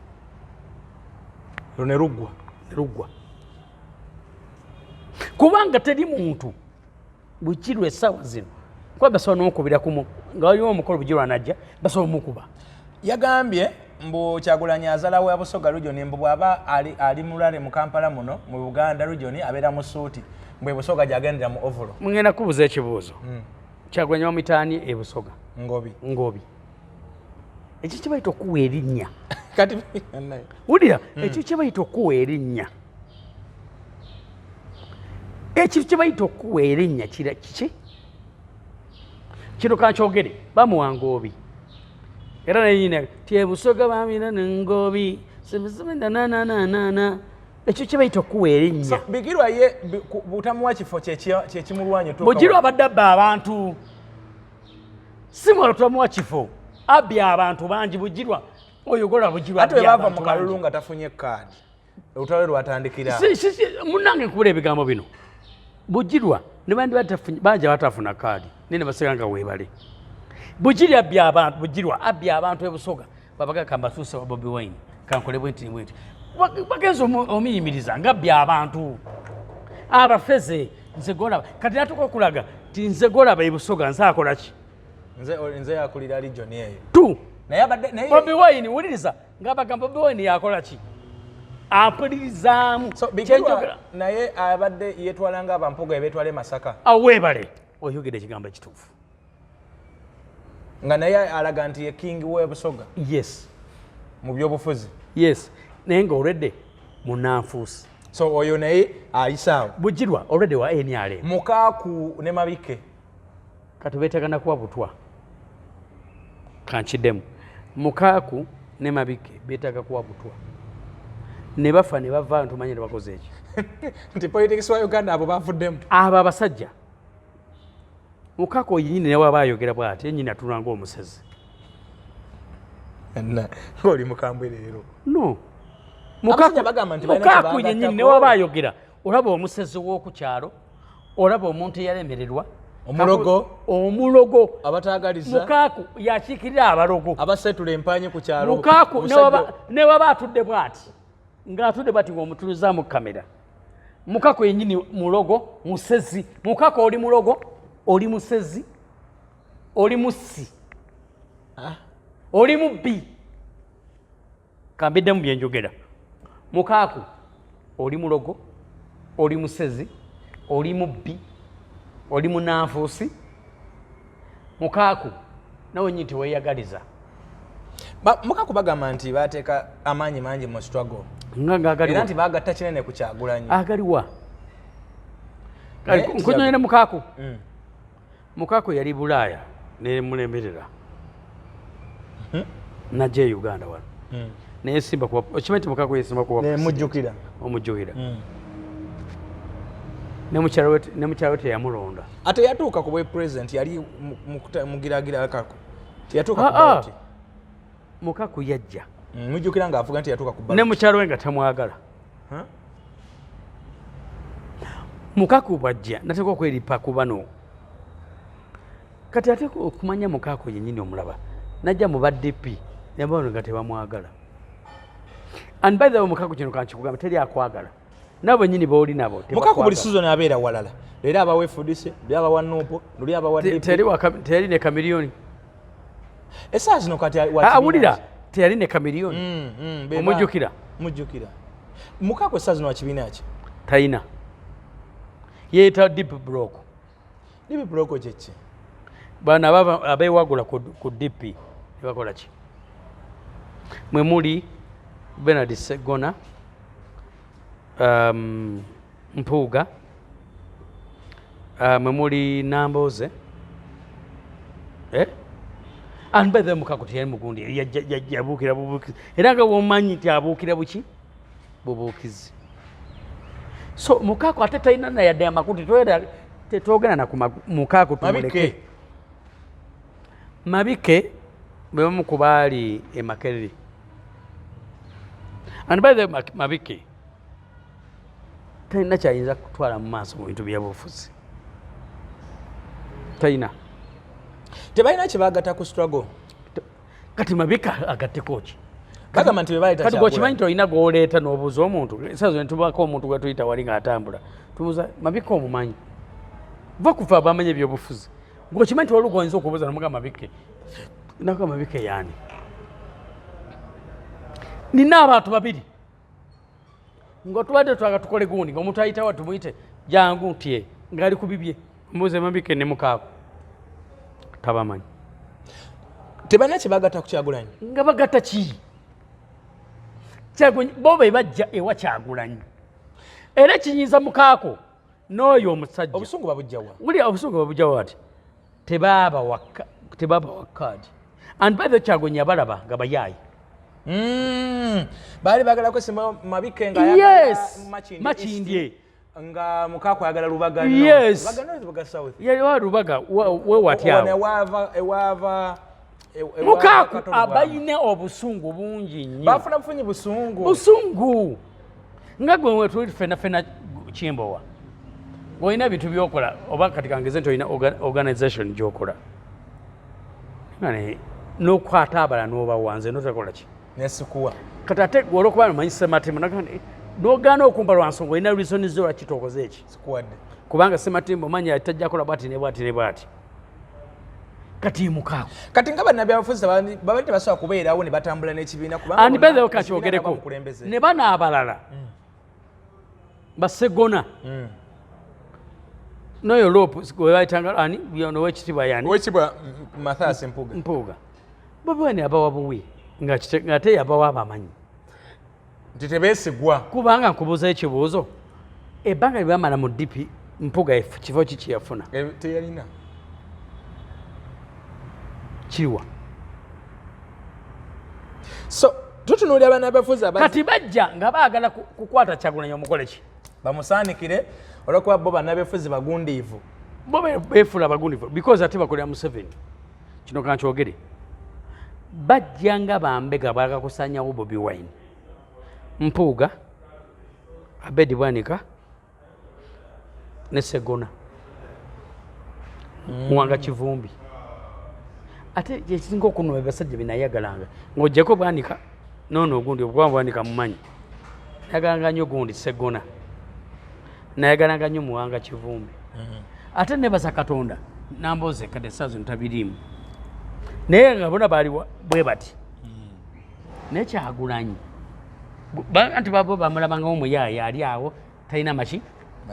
ne ruggwa kubanga teri muntu Bijirwa essaawa zino kuba basobola n'okubira kumu nga waliwo omukolo Bijirwa najja basobola omukuba yagambye mbu Kyagulanyi azalawo ya Busoga region mbu bw'aba ali mulale mu Kampala muno mu Buganda region abeera mu suuti mbwe Busoga gyagendera mu ovolo mugenda kubuuza ekibuuzo Kyagulanyi wamitaani e Busoga ngobi ekyo kyebayita okuwa erinnya kati wulira ekyo kyebayita okuwa erinnya ekyo kyebayita okuwa erinnya kiki kino kankyogere bamuwa Ngobi era nayina ti e Busoga bamira nengobi ekyo kyebayita okuwa erinnya Bigirwa ye butamuwa kifo kyekimulwanya Bijirwa abadde abba abantu si mwalo tutamuwa kifo abbi abantu bangi Bijirwa oyogola Bijirwa ate bava mu kalulu nga tafunye kaadi olutalo lwatandikira munnange nkubula ebigambo bino Bijirwa ne bandi bangi batafuna kaadi nene baseka nga weebale Bijirwa abbi abantu e Busoga babaga kambasuuse wa Bobi Wine kankole bwenti bagenza omuyimiriza nga abbi abantu abafeze nze golaba kati natuka okulaga ti nze golaba e Busoga nze akola ki nze yakulira region eyo naye Bobi Wine wuliriza ng'abagamba Bobi Wine yakola ki apulirizaamu Bigirwa naye abadde yeetwala ng'abampoga ebeetwala e Masaka aweebale oyogedde ekigambo ekituufu nga naye alaga nti ye king w'e Busoga yes mu byobufuzi yes naye ng'olwedde munanfuusi so oyo naye ayisaawo Bijirwa olwedde wa NRM Mukaaku ne Mabike kati beetegana kuwa butwa kankiddemu Mukaaku ne Mabike beetaaga kuwa butwa ne bafa ne bava ntumanyi ne bakoze eki nti politics wa Uganda abo bavuddemu abo abasajja Mukaaku oyinyini ne waba ayogera bw'ati ennyini atula ng'omusezi ng'oli mukambwe leero no Mukaaku yennyini ne waba ayogera olaba omusezi w'oku kyalo olaba omuntu eyalemererwa omulogo abatagaliza Mukaaku yakiikirira abalogo abasetula empanyi ku kyalo Mukaaku ne waba atudde bw'ati ng'atudde bw'ati ng'omutulizaamu kamera Mukaaku yennyini mulogo musezi Mukaaku oli mulogo oli musezi oli musi oli mubbi kambiddemu bye njogera Mukaaku oli mulogo oli musezi oli mubbi oli munanfuusi Mukaaku nawe nnyini teweeyagaliza Mukaaku bagamba nti bateeka amaanyi mangi mu struggle era nti bagatta kinene ku Kyagulanyi agaliwa nkunyonyera Mukaaku Mukaku yali Bulaaya ne mulemerera najja e Uganda wano naye simba kuba okimanyi Mukaku yesimba kuba mujjukira omujjukira ne mukyalo we teyamulonda ate yatuuka ku bwe president yali mugiragira akako teyatuuka ku Mukaku yajja mujjukira ng'avuga nti yatuuka ku ne mukyalo we nga tamwagala Mukaku bwajja nateekwa okweripa ku bano kati ate okumanya Mukaku yennyini omulaba najja mu ba DP ne bano nga tebamwagala and by the way Mukaku kino kankikugamba teri akwagala nabo nyini booli nabo Mukaku buli season abeera walala leero abawe FDC luli abawa Nuupo luli abawa DP teri ne kamiliyoni essaa zino kati awulira teyali ne kamiliyoni omujjukira Mukaku essaa zino wakibiina ki tayina yeeta deep block kyeki bana abeewagula ku DP nebakola ki mwe muli Bernard Segona Mpuuga mwe muli Namboze and by the way Mukaku teyali mugundi yabuukira bubuukizi era nga womanyi nti abuukira buki bubuukizi so Mukaku ate talina na yadde amakuti tetwogera na ku Mukaku tumuleke Mabike bwe ku baali e Makerere and by the way Mabike talina kyayinza kutwala mu maaso mu bintu byabufuzi talina tebalina kyebagatta ku struggle kati Mabike agatteko ki bagamba nti bebaleta kati gwokimanyi tolina gwoleeta n'obuuza omuntu esaazo netubako omuntu gwe tuyita wali ng'atambula tubuuza Mabike omumanyi va kufa abamanya ebyobufuzi gwokimanyi tiwali gwoyinza okubuuza nomugamba Mabike nako Mabike yaani nina abantu babiri ng'otubadde twaga tukole gundi ng'omuntu ayitawo tumuyite jangu ntye ng'ali ku bibye mbuuze Mabike ne Mukaku tabamanyi tebalina kyebagatta ku Kyagulanyi nga bagatta ki Kyagulanyi bo be bajja ewa Kyagulanyi era kinyiza Mukaku n'oyo omusajja obusungu babujjawa wuli obusungu babujjawa ati tebaba wakkaadi and by the Kyagulanyi abalaba nga bayaayi baali bagala kwesima Mabike nga yes Makindye nga Mukaku ayagala Lubaga yali wa Lubaga we watyawo ewaava Mukaku abayina obusungu bungi nnyo bafuna bufunyi busungu nga gwe wetuli fena Kimbowa olina ebintu byokola oba kati kangeze nti olina organization gyokola n'okwata abala n'obawanze notakola ki nesikuwa kati ate olwokuba nomanyi Sematimbo n'ogaana okumpa lwansonga olina reasons zo lwaki tokoze eki sikuwadde kubanga Sematimbo omanya tajja kola bwati ne bwati ne bwati kati Mukaku kati nga bannabyabufuzi babali tebasobola kubeerawo ne batambula n'ekibiina kubanga bezewo kakyogereko ne bana abalala Basegona n'oyo lopu webayitanga ani nowekitibwa yani owekitibwa Mathias Mpuuga bobwene abawa buwi ng'ate yabawa abamanyi nti tebeesigwa kubanga nkubuuza ekibuuzo ebbanga lye bamala mu DP Mpuuga kifo kiki yafuna teyalina kiriwa so tutunuulira bannabyabufuzi kati bajja nga baagala kukwata Kyagulanyi omukole ki bamusaanikire olwokuba bo bannabyabufuzi bagundiivu bo beefuula bagundiivu because ate bakolera Museveni kino kankyogere bajja nga bambega baakakusanyawo Bobi Wine Mpuuga Abedi Bwanika ne Segona Muwanga Kivumbi ate kyekisinga okunuma basajja binayagalanga ng'ojjako Bwanika noono ogundi obwa Bwanika mumanyi nayagalanga nnyo gundi Segona nayagalanga nnyo Muwanga Kivumbi ate nebaza Katonda Namboze kati essaazo ntabiriimu naye nga bona baali bwe bati naye Kyagulanyi anti babo bamulabanga omuyaaya ali awo talina maki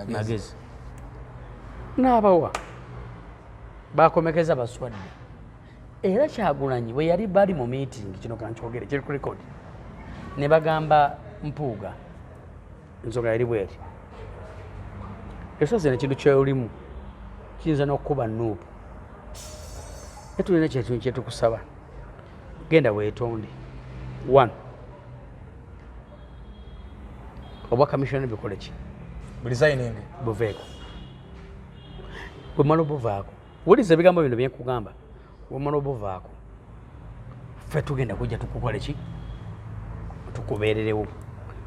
magezi n'abawa bakomekeza baswadde era Kyagulanyi bwe yali bali mu meeting kino kankyogere kiri ku record ne bagamba Mpuuga ensonga yali bweti esoozi ne kintu kyolimu kiyinza n'okukuba Nuupu Tulina kye tukusaba genda weetonde 1 obwa commission bikole ki resigning buveeko bwemala obuvaako wuliza ebigambo bino byenkugamba bwemala obuvaako ffe tugenda kujja tukukole ki tukubeererewo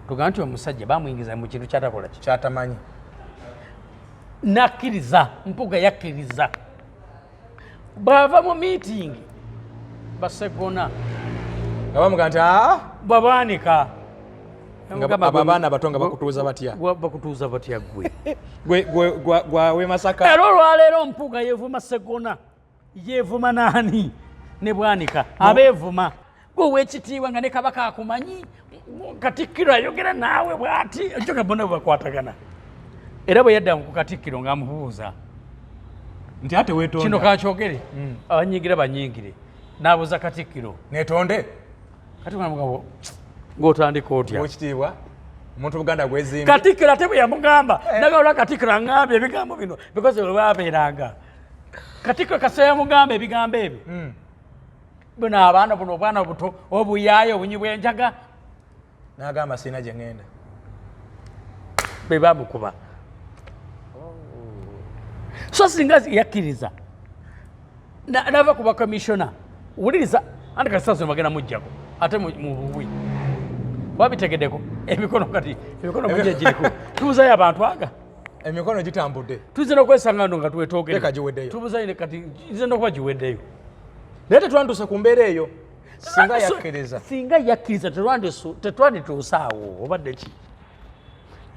tugamba nti omusajja bamuyingiza mu kintu kyatakola ki kyatamanyi nakkiriza Mpuuga yakkiriza bw'ava mu meeting basegona nga bamugamba nti babaanika abaana bato nga bakutuuza batya bakutuuza batya gwawe Masaka era olwaleero Mpuuga yeevuma Segona yeevuma naani ne Bwanika abeevuma gwe ow'ekitiibwa nga ne Kabaka akumanyi Katikkiro ayogera naawe bw'ati ekyo kabona bakwatagana era bwe yadda ku Katikkiro ng'amubuuza nti ate weetonda kino kakyogere abanyiigira banyiigire n'abuuza Katikkiro neetonde kati mugabo ng'otandika otya ekitiibwa omuntu Buganda gwezimbe Katikkiro ate bwe yamugamba nagawula Katikkiro aŋŋambye ebigambo bino because bwe baabeeranga Katikkiro kaseera yamugamba ebigambo ebyo buno abaana buno obwana buto obuyaayo obunyi bw'enjaga n'agamba sirina gye ŋŋenda be bamukuba so singa yakkiriza n'ava ku bakomishona wuliriza anti kasitazo bagenda mujjako ate mu buwi wabitegeddeko emikono kati emikono mujja giriko tubuzayo abantu aga emikono gitambudde tuzina okwesanga ndo nga twetoogere leka giweddeyo tubuzayo kati zina okuba giweddeyo naye tetwanduse ku mbeera eyo singa yakkiriza tetwandituusa awo obadde ki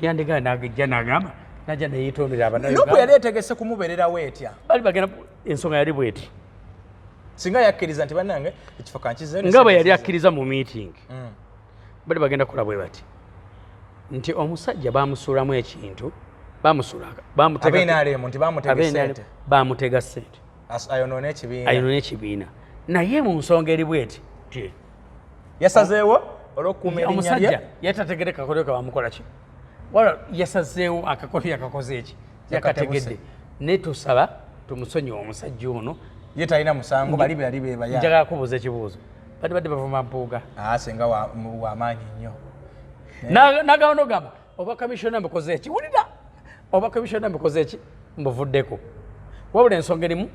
yandigaa nagejja nagamba najja neyitondera abanoku yali etegese kumubeererawo etya bali bagenda ensonga yali bweti singa yakkiriza nti bannange ekifo kankize nga bwe yali akkiriza mu meeting bali bagenda kukola bwe bati nti omusajja bamusuulamu ekintu bamutega ssente ayonoona ekibiina naye mu nsonga eri bweti yasazeewo olw'okukuuma erinnya omusajja yatategedde kakolyo ke bamukola ki wala yasazeewo akakolyo yakakoze eki yakategedde naye tusaba tumusonyiwe omusajja ono ye talina musango bali bebaya njagala kubuuza ekibuuzo badde bavuma Mpuuga singa wamaanyi nnyo nagamba nogamba oba kamishona mbukoze eki wulira oba kamishona mbukoze eki mbuvuddeko wabula ensonga erimu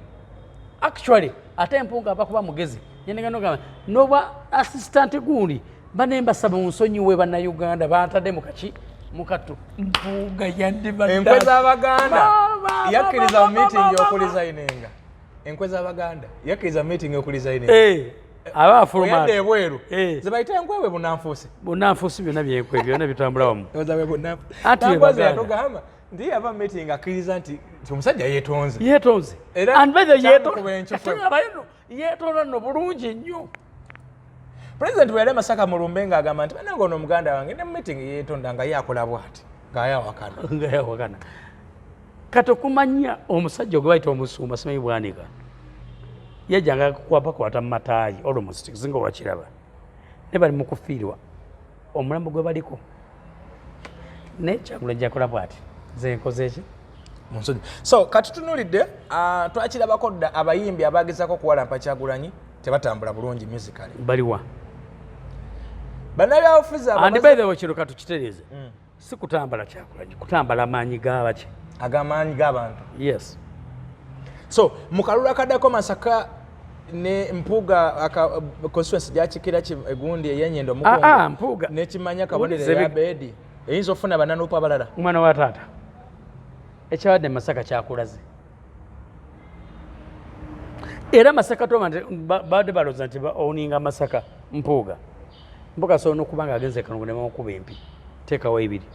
actually ate Mpuuga abakuba mugezi yenenga nogamba noba assistant gundi banembasaba munsonyiwe bannayuganda batadde mukaki mukatu Mpuuga yandibadde enkwe z'Abaganda yakkiriza mu meeting y'okulizayininga enkwe z'Abaganda yakkiriza meeting y'okulizayininga abafuluma ebweru zibayita enkwewe bunanfuusi byonna byenkwe byonna bitambula wamu tugamba ndi yava meeting akkiriza nti omusajja yeetonze yeetonda nno bulungi nnyo President bwe yali Masaka Mulumbe ng'agamba nti bannange ono muganda wange ne mu meeting yeetonda nga yakola bw'ati ng'ayawakana kati okumanya omusajja gwe bayita omusuumba simanyi Bwanika yajjanga kukwatakwata mu mataayi almost singa wakiraba ne bali mu kufiirwa omulambo gwe baliko naye Kyagulanyi jakola bw'ati nze nkoze eki so kati tutunulidde twakirabako dda abayimbi abagezaako okuwalampa Kyagulanyi tebatambula bulungi musically baliwa bannabyabufuzi andibaithewo kiro katukitereeze si kutambala Kyagulanyi kutambala maanyi gabaki ag'amaanyi g'abantu yes so mu kalulu akaddako Masaka ne Mpuuga constituency gyakikira egundi ey'Ennyendo Mpuuga nekimanya kabonero ya Bedi eyinza okufuna bannanuupu abalala omwana wa taata ekyawadde Masaka kyakulaze era Masaka toma badde balooza nti oninga Masaka Mpuuga sobola n'okuba nga agenze Kalungu ne bamukuba empi teekawo ebiri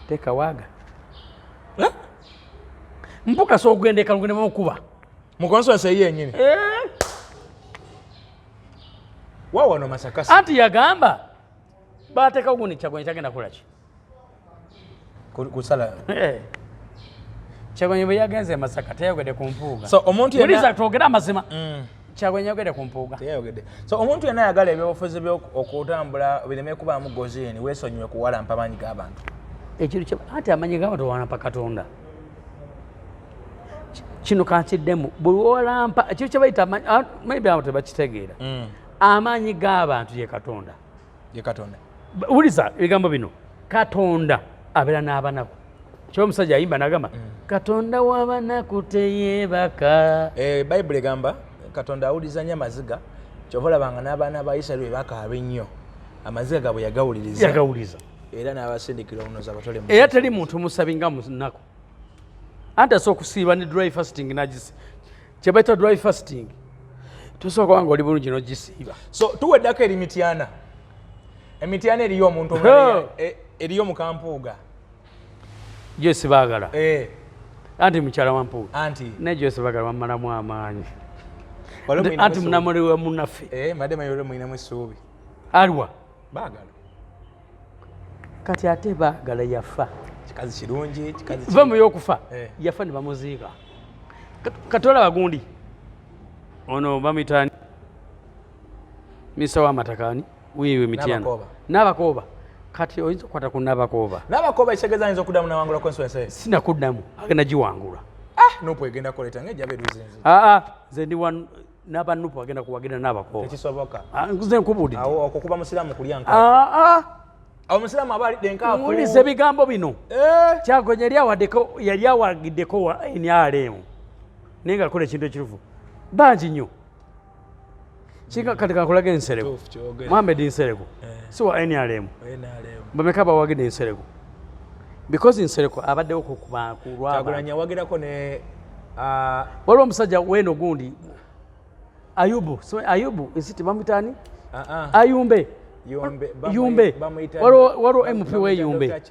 teekawaaga Mpuuga sobola okugenda Kalungu ne bamukuba mu constituency yennyini wawano Masaka anti yagamba baateekawo gundi Kyagulanyi kyagenda kukola ki kusala Kyagulanyi bwe yagenze Masaka teyayogedde ku Mpuuga so omuntu yenna twogere amazima Kyagulanyi yayogedde ku Mpuuga teyayogedde so omuntu yenna ayagala ebyobufuzi okutambula bireme kubaamu gozini weesonyiwe kuwalampa amaanyi g'abantu ekintu anti amaanyi g'abantu wawalampa Katonda kino kankiddemu buli olampa ekyo kye bayita maybe abantu tebakitegeera amaanyi g'abantu ye Katonda uliza ebigambo bino Katonda abeera n'abanaku kyo omusajja ayimba n'agamba Katonda w'abanaku teyeebaka Bayibuli egamba Katonda awuliza nnyo amaziga kyova olabanga n'abaana ba Isirayiri bakaaba ennyo amaziga gaabwe yagawuliza era n'abasindikira obunoza batole era teri muntu musabinga mu nnaku anti asobola okusiiba ne dry fasting kye bayita dry fasting tosooka wanga oli bulungi n'ogisiiba so tuweddako eri emityana eriyo omuntu omulala eriyo mu Kampuuga Joyce Baagala anti mukyala wa Mpuuga ne Joyce Baagala wammalamu amaanyi anti munamuli wa munnaffe madema mwinamu essuubi aliwa Baagala kati ate Baagala yafa kikazi kirungi va mu y'okufa yafa ne bamuziika kati olaba gundi ono bamitani misa w'amatakani wiiwe mityana n'abakooba kati oyinza okukwata ku n'abakooba ekitegeeza ayinza okuddamu nawangula constituency sinakuddamu agenda giwangula nupu egenda koleta ng'ejjaba eruzinzi nze ndi n'abanupu agenda kuwagira n'abakooba tekisoboka nze nkubuulidde okwo kuba musiraamu kulya nkaafu omusiraamu aba alidde nkaafu muwuliriza ebigambo bino Kyagulanyi yali awagiddeko wa NRM naye ng'akola ekintu ekiruvu bangi nnyo kati kankulaga Ensereko Mohamed Nsereko si wa NRM bameka bawagidde Nsereko because Nsereko abaddewo kulwaba Kyagulanyi awagirako ne waliwo omusajja weno gundi Ayubu nsiti bamutani Yumbe waliwo MP w'Eyumbe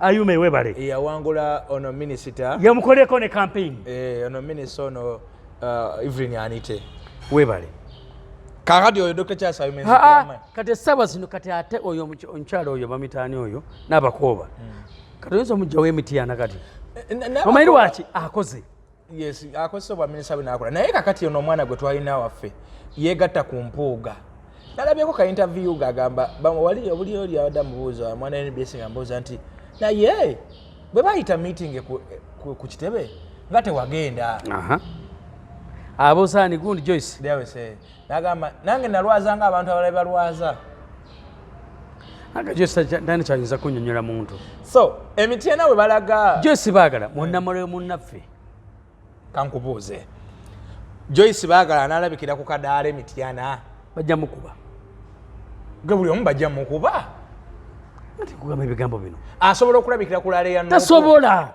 Ayume webale yawangula ono minisita yamukoleko ne campaign ono minisita ono Evelyn Anite webale kakati oyo Dr. Charles Ayume kati essaawa zino kati ate oyo omukyalo oyo bamitani oyo n'abakooba kati oyinza omugjawo emityana kati omanyi lwaki akoze akozesa obwa minisita bwenakola naye kakati ono omwana gwe twalina waffe yeegatta ku Mpuuga nalabyeko ka interview gagamba wali obuli oli abadde amubuuza mwana NBS nga mbuuza nti naye bwe bayita meeting ku kitebe nga tewagenda abosaani gundi Joyce nagamba nange nalwaza nga abantu abalala balwaza aga Joyce tani kyayinza kunnyonnyola muntu so emityana bwe balaga Joyce Baagala munnamaloyo munnaffe kankubuuze Joyce Baagala analabikira ku kadaala emityana bajja mukuba gwe buli omu bajja mukuba ati kugamba ebigambo bino asobola okulabikira ku laale ya tasobola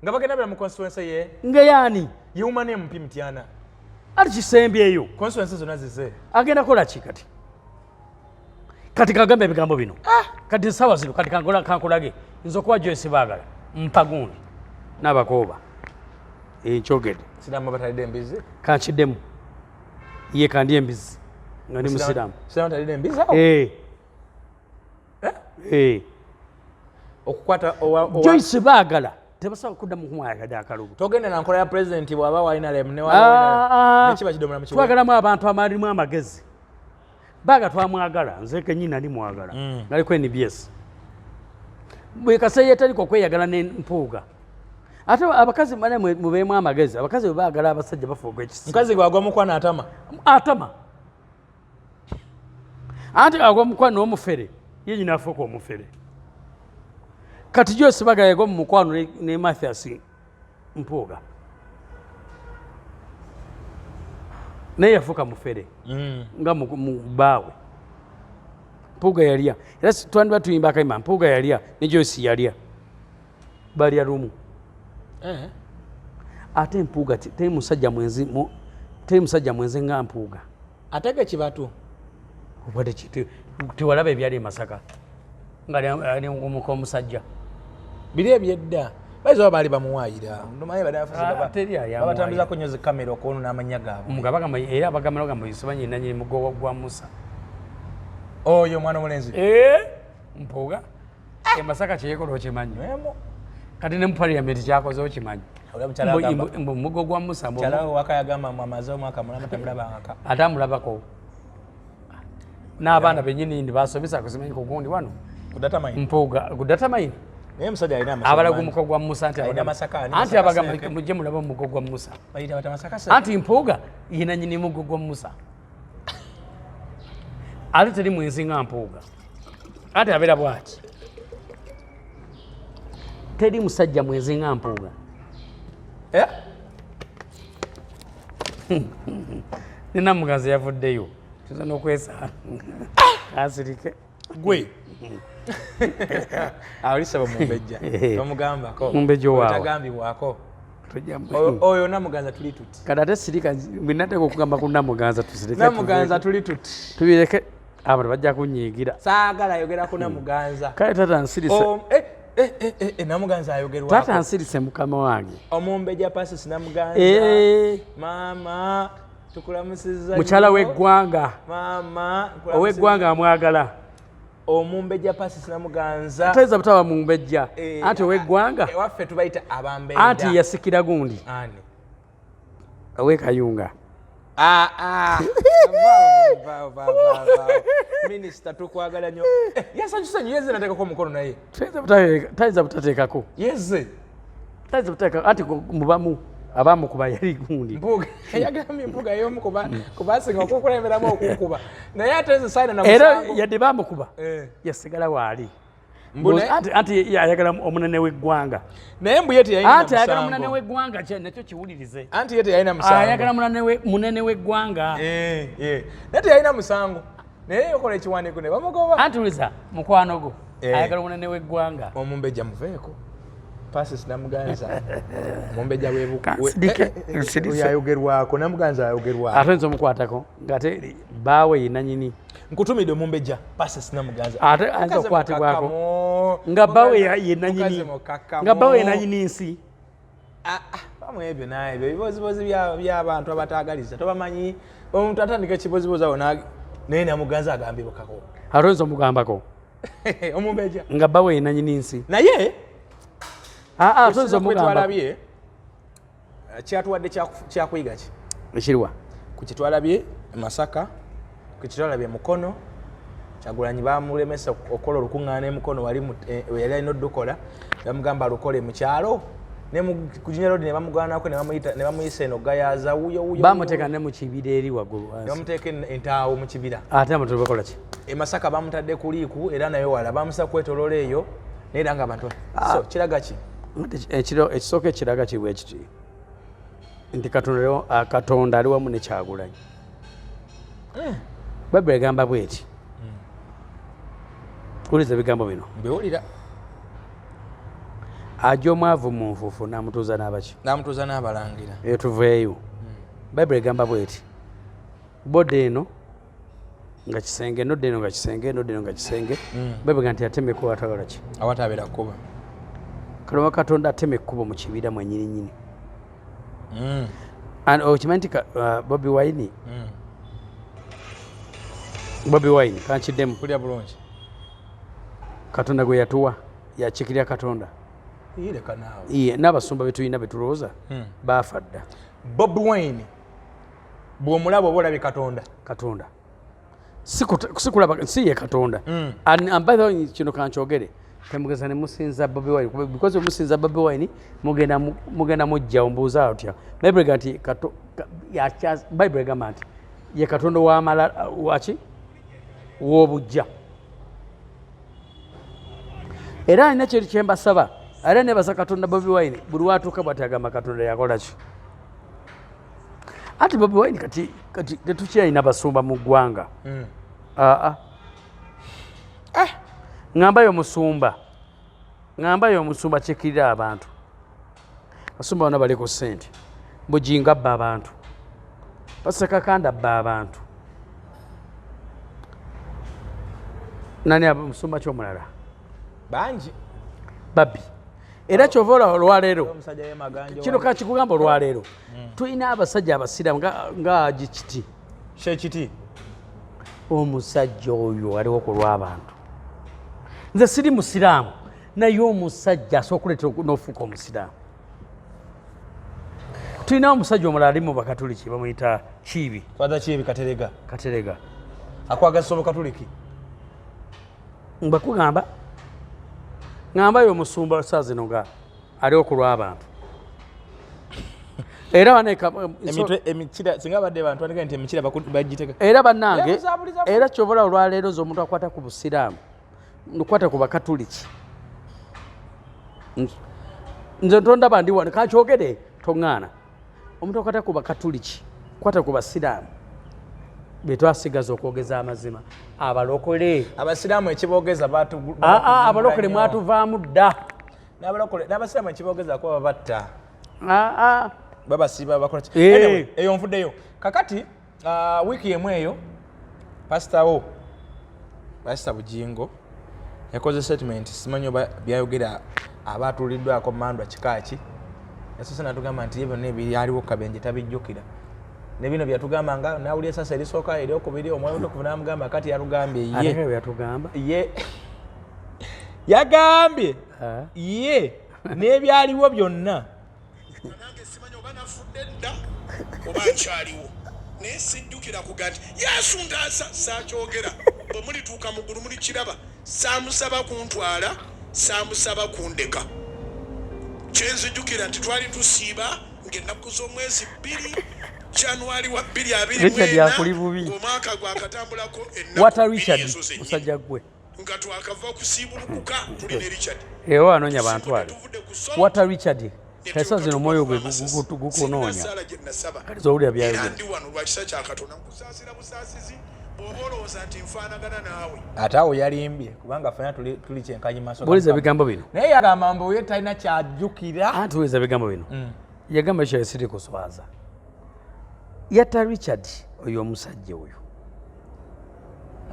nga bagenda bera mu constituency ye nga yaani yeuma ne MP Mityana ati kisembyeyo constituency zonna zize agenda kola ki kati kagamba ebigambo bino kati sawa zino kati kankulage nza okuwa Joyce Baagala mpa gundi n'abakooba nkyogedde siraamu batalidde embizi kankiddemu ye kandi embizi nga ndi musiraamu talidde embizi okukwata Joyce Baagala tebasobola kuddamu kumwayagada akalulu togende na nkola ya president bw'aba wainalem nekiba kidomera mukiwa twagalamu abantu amalimu amagezi Baagala twamwagala nze kenyini nali mwagala naliko NBS bwe kaseeya taliko okweyagala n'Empuuga ate abakazi bane mubeemu amagezi abakazi bwe baagala abasajja bafuuga ekisi mukazi gwe agwa mukwano atama anti agwa mukwano n'omufere ye nyina afuuka omufere kati Joyce Baagala yagwa mu mukwano ne Mathias Mpuuga naye yafuuka mufere nga mu bbaawe Mpuuga yalya era twandiba tuyimba akayimba Mpuuga yalya ne Joyce yalya balya lumu ate Mpuuga teri musajja mwenzi nga Mpuuga atege kibatu obadde tewalaba ebyali e Masaka nga ali omuka omusajja biri ebyedda bayinza baali bamuwaayira babatambuzako nnyo zikamera okwonona amanya gaabwe era abagamba bagamba yisibanye nanyini mugogo gwa Musa oyo omwana omulenzi Mpuuga e Masaka kyeyekola okimanyi kati ne mu parliament kyakoze okimanyi mbu mugogo gwa Musa wakayagamba amaze omwaka mulamba tamulabangaka ate amulabako n'abaana bennyini ndi basomesa kusimanyi kugundi wano kudatamayini Mpuuga kudatamayini naye musajja alina amasaka abalaga omukoko gwa Musa alina amasaka anti abaga mujje mulaba omukoko gwa Musa bayita bata masaka anti Mpuuga yina nyini muggo gwa Musa ate teri mwenzi nga Mpuuga ate abeera bwati teri musajja mwenzi nga Mpuuga nina muganzi yavuddeyo tuza n'okwesa asirike gwe alisaba mumbejja tomugambako mumbejja waawe otagambibwako oyo namuganza tuli tuti kati ate sirika binateka okugamba ku namuganza tusireke namuganza tuli tuti tubireke abantu bajja kunyiigira saagala ayogera ku namuganza kale tata nsirise namuganza ayogerwako tata nsirise mukama wange omumbejja Pasis namuganza maama tukulamusiza mukyala w'eggwanga maama ow'eggwanga amwagala omumbejja Pasis namuganza tayinza butaba mumbejja anti ow'eggwanga ewaffe tubayita abambejja anti yasikira gundi ani ow'ekayunga minisita tukwagala nnyo yasanyusa nnyo yeze nateekako omukono naye tayinza butateekako yeze tayinza butateekako anti mubamu abamukuba yali gundi mpuga yagambye mpuga y'omu kubasinga okukulemberamu okukuba naye ate eze sayina na era yadde bamukuba yasigala waali anti ayagala omunene w'eggwanga naye mbu ye teyalina anti ayagala munene w'eggwanga nakyo kiwulirize anti ye teyalina musango ayagala munene w'eggwanga naye teyalina musango naye yokola ekiwandiiko ne bamugoba anti uliza mukwano go ayagala munene w'eggwanga omumbejja muveeko Pasis namuganza mumbejja yayogerwako namuganza ayogerwako ate nza omukwatako ngate baawe yenanyini nkutumidde omumbejja Pasis namuganza ate ayinza okukwatibwako nga baawe yenanyini nga baawe yenanyini nsi bamu ebyo naebyo ebibozibozi by'abantu abataagaliza tobamanyi omuntu atandika ekibozibozi awo naye namuganza agambibwakako ate oyinza omugambako omumbejja nga baawe yenanyini nsi naye twalabye kyatuwadde kyakuyiga ki ekiriwa ku kitwalabye Masaka ku kitwalabye Mukono Kyagulanyi bamulemesa okukola olukuŋŋaana emukono wali yali alina oddukola bamugamba alukole mu kyalo ne ku Junior Road ne bamugaanako ne bamuyisa eno gayaza wuyo bamuteeka ne mu kibira eri waggulu ne bamuteeka entaawo mu kibira ate amatulu bakola ki Masaka bamutadde ku liiku era nayo wala bamusa kwetoloola eyo naye era nga abantu so kiraga ki ekisooka ekiraga kibwe kiti nti Katonda ali wamu ne Kyagulanyi Bayibuli egamba bweti kuliza ebigambo bino mbiwulira ajja omwavu mu nfuufu n'amutuuza n'abaki n'amutuuza n'abalangira eyo tuveeyo Bayibuli egamba bweti bode eno nga kisenge nodde eno nga kisenge nodde eno nga kisenge Bayibuli nti ateme ekkubo atawala ki awatabeera kkuba Kaloma Katonda ateme ekkubo mu kibira mwennyininyini okimanyi nti Bobi Wine kankiddemu kulya bulungi Katonda gwe yatuwa yakikirya Katonda leka naawe iye n'abasumba betulina betulowooza baafa dda Bobi Wine bw'omulaba oba olabye Katonda sikulaba si ye Katonda ambaye kino kankyogere temugeza ne musinza Bobi Wine because musinza Bobi Wine mugenda mujja ombuuza atya Bayibuli nti Bayibuli egamba nti ye Katonda w'amala waki w'obujja era alina kintu kye mbasaba era nebaza Katonda Bobi Wine buli watuuka bw'ati agamba Katonda yakola ki ati Bobi Wine kati tetukyalina basumba mu ggwanga ŋŋambayo omusumba kyekirira abantu basumba bonna bali ku ssente bujinga abba abantu basekakanda abba abantu nani omusumba kyomulala bangi babbi era kyova olaba olwaleero kino kakikugamba olwaleero tulina abasajja abasiraamu nga Haji Kiti Shekiti omusajja oyo aliwo ku lw'abantu nze siri musiraamu naye omusajja asobola okuleetera n'ofuuka omusiraamu tulinawo omusajja omulala ali mu bakatuliki bamuyita Kiibi Father Kiibi Katerega akwagazisa Obukatuliki mbakugamba ngamba yo musumba sazi nonga ali okulwa abantu era waneka emikira singa badde bantu waneka nti emikira bagiteka era bannange era kyobola olwaleero z'omuntu akwata ku busiraamu nkwata ku bakatuliki nze ntondaba ndi wano kakyogere toŋŋaana omuntu akwata ku bakatuliki kwata ku basiraamu betwasigaza okwogeza amazima abalokole abasiraamu ekiboogeza abalokole mwatuvaamu dda n'abasiraamu ekiboogeza kuba babatta babasiba bakola eyo nvuddeyo kakati wiiki emu eyo pasita Bujingo yakoze statement simanyi oba byayogera abaatuliddwako mandwa kikaaki yasose natugamba nti byonna ebiri aliwo kabenje tabijjukira ne bino byatugamba nga nawulya esasa erisooka eryokubiri omwoyo omutukuvu n'amugamba kati yalugambye ye yagambye ye n'ebyaliwo byonna nange simanyi oba nafudde dda oba nkyaliwo naye sijjukira kuga nti yesu ndaasa saakyogera bwe mulituuka mu ggulu muli kiraba saamusaba kuntwala saamusaba kundeka kyenzijjukira nti twali tusiiba ng'ennaku z'omwezi 2 January wa 2024 omwaka gwakatambulako musajja gwe nga twakava kusiibulukuka tuli ne Richard ewa anonya bantu wale wata Richard kaisa zino moyo gwe gukunoonya zowulira byayogera ndi wano lwa kisa kya Katonda nkusaasira busaasizi bw'oba olowooza nti nfaanagana naawe ate awo yalimbye kubanga ffena tuli kyenkanyi maaso buliza bigambo bino naye yagamba mbu ye talina kyajjukira anti buliza bigambo bino yagamba ekyo siri kuswaza yatta Richard oyo omusajja oyo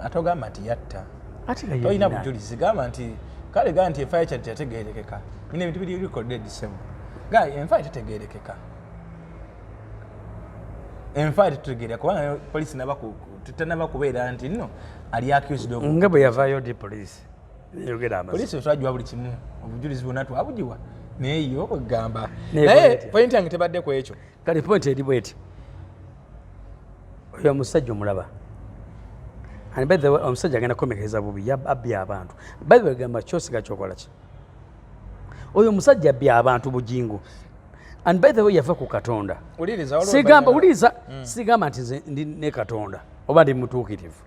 ate ogamba nti yatta tolina bujulizi gamba nti kale gaa nti efa Richard tetegeerekeka nina ebintu biri recorded December gaa enfa tetegeerekeka enfa tetegeerekeka kubanga polisi tetanaba kubeera nti nno ali accused of nga bwe yavaayo di polisi yogera amazima polisi twagiwa buli kimu obujulizi bwonna twabugiwa naye yo ogamba naye point yange tebadde ku ekyo kale point eri bweti oyo omusajja omulaba and by the way omusajja agenda kukomekereza bubi abbya abantu by the way gamba kyosiga kyokola ki oyo omusajja abbya abantu Bujingo and by the way yava ku Katonda sigamba uliza sigamba nti ndi ne Katonda oba ndi mutuukirivu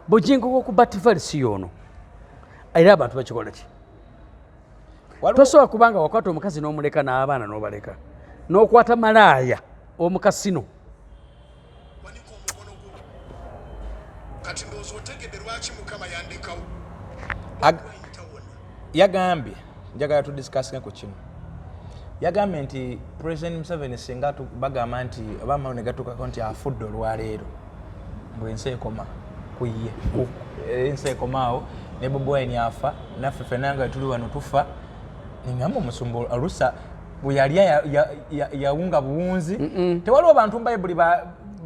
Bujingo ku Batifali si yono era abantu bakikola ki tosobola kubanga wakwata omukazi n'omuleka n'abaana n'obaleka n'okwata malaaya omukasino kati ndowooza otegedde lwaki mukama yandekawo yagambye njagala tudisikasinge ku kimu yagambye nti President Museveni singa bagamba nti oba amawulire ne gatuukako nti afudde olwaleero mbwe ensi ekoma ku ye ensi ekomaawo ne Bobi Wine afa naffe ffenna nga tuli wano tufa ningamba omusumba olusa bwe yali yawunga buwunzi tewaliwo bantu mu Bayibuli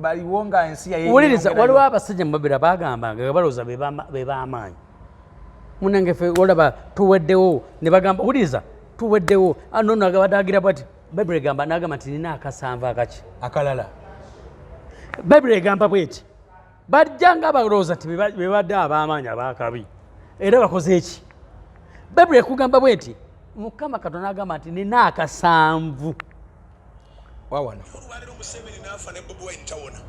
baliwo nga ensi wuliriza waliwo abasajja mu Babira bagambanga nga balowooza be b'amaanyi munange ffe olaba tuweddewo ne bagamba wuliriza tuweddewo nono agabadagira bwati Bayibuli egamba n'agamba nti nina akasanvu akaki akalala Bayibuli egamba bweti bajjanga balowooza nti bebadde ab'amaanyi abakabi era bakoze eki Bayibuli ekugamba bweti Mukama Katonda agamba nti nina akasanvu wawana olwaleero Museveni n'afa ne Bobi Wine tawona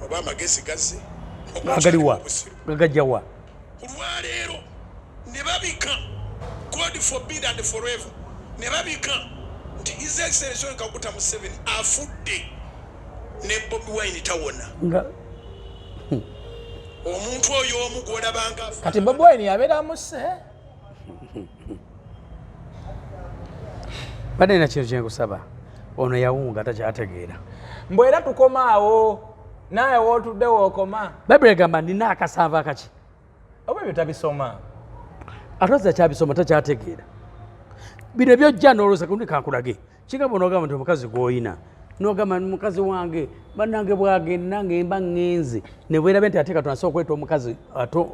oba amagezi gazze agaliwa gagajjawa olwaleero ne babika God forbid and forever ne babika nti His Excellency Kaguta Museveni afudde ne Bobi Wine tawona omuntu oyo omu gw'olabanga kati Bobi Wine yabeera muse badde na kintu kyenkusaba ono yawunga takyategeera mbwera tukomaawo naye wootudde wookoma Bayibuli egamba nina akasanvu akaki oba ebyo tabisoma atoza kyabisoma takyategeera bino ebyojja n'olowooza kundi kankulage kigamba onoogamba nti omukazi gw'oyina n'ogamba mukazi wange bannange bwagenda nange mba ŋŋenze ne bwerabe nti ate Katonda asobola okuleeta omukazi ato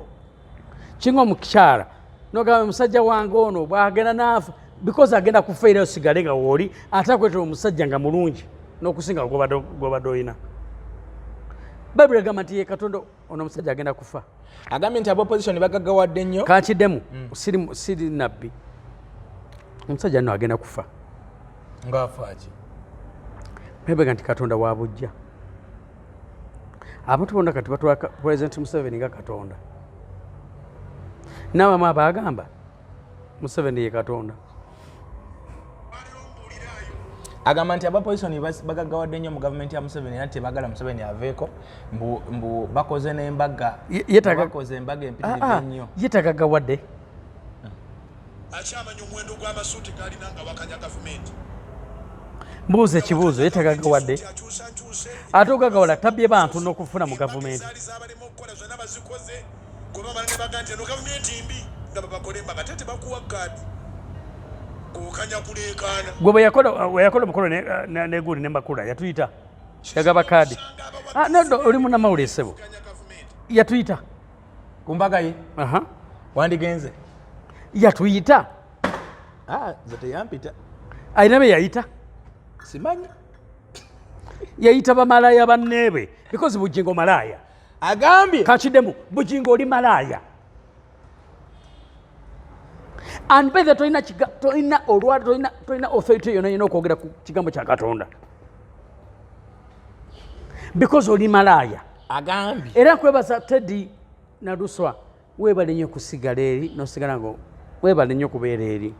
kinga omukyala n'ogamba musajja wange ono bwagenda naafa because agenda kufa era osigale nga wooli ate akuleetera omusajja nga mulungi n'okusinga gw'obadde oyina Bible egamba nti ye Katonda ono musajja agenda kufa. Agambye nti ab'opposition bagaggawadde nnyo. Kankiddemu siri nabbi. Omusajja nno agenda kufa. Ng'afaaki. Bible nti Katonda wa bujja. Abantu bonna kati batwala President Museveni nga Katonda. N'abamu abagamba Museveni ye Katonda. Agamba nti ab'opposition bagaggawadde nnyo mu gavumenti ya Museveni era tebaagala Museveni aveeko mbu bakoze n'embaga bakoze embaga empitirivu ennyo. Ye tagaggawadde. Akyamanya omuwendo gw'amasuuti gaalina nga wakanya gavumenti. Mbuuza ekibuuzo ye tagaggawadde. Ate ogagawala tabbye bantu n'okufuna mu gavumenti. Gwe bwe yakola omukolo n'eguuli n'embakula yatuyita yagaba kaadi. Noddo oli munnamawulire ssebo yatuyita ku mbaga ye. Wandigenze yatuyita. Nze teyampita. Alina be yayita. Simanyi. Yayita bamalaya banneebe because Bugingo malaya. Agambye Kakiddemu Bugingo oli malaya. And by the toina authority yonna okwogera ku kigambo kya Katonda. Because oli malaya. Agambye. Era nkwebaza Teddy Naduswa weebale nnyo kusigala eri nosigala ngo weebale nnyo kubeera eri.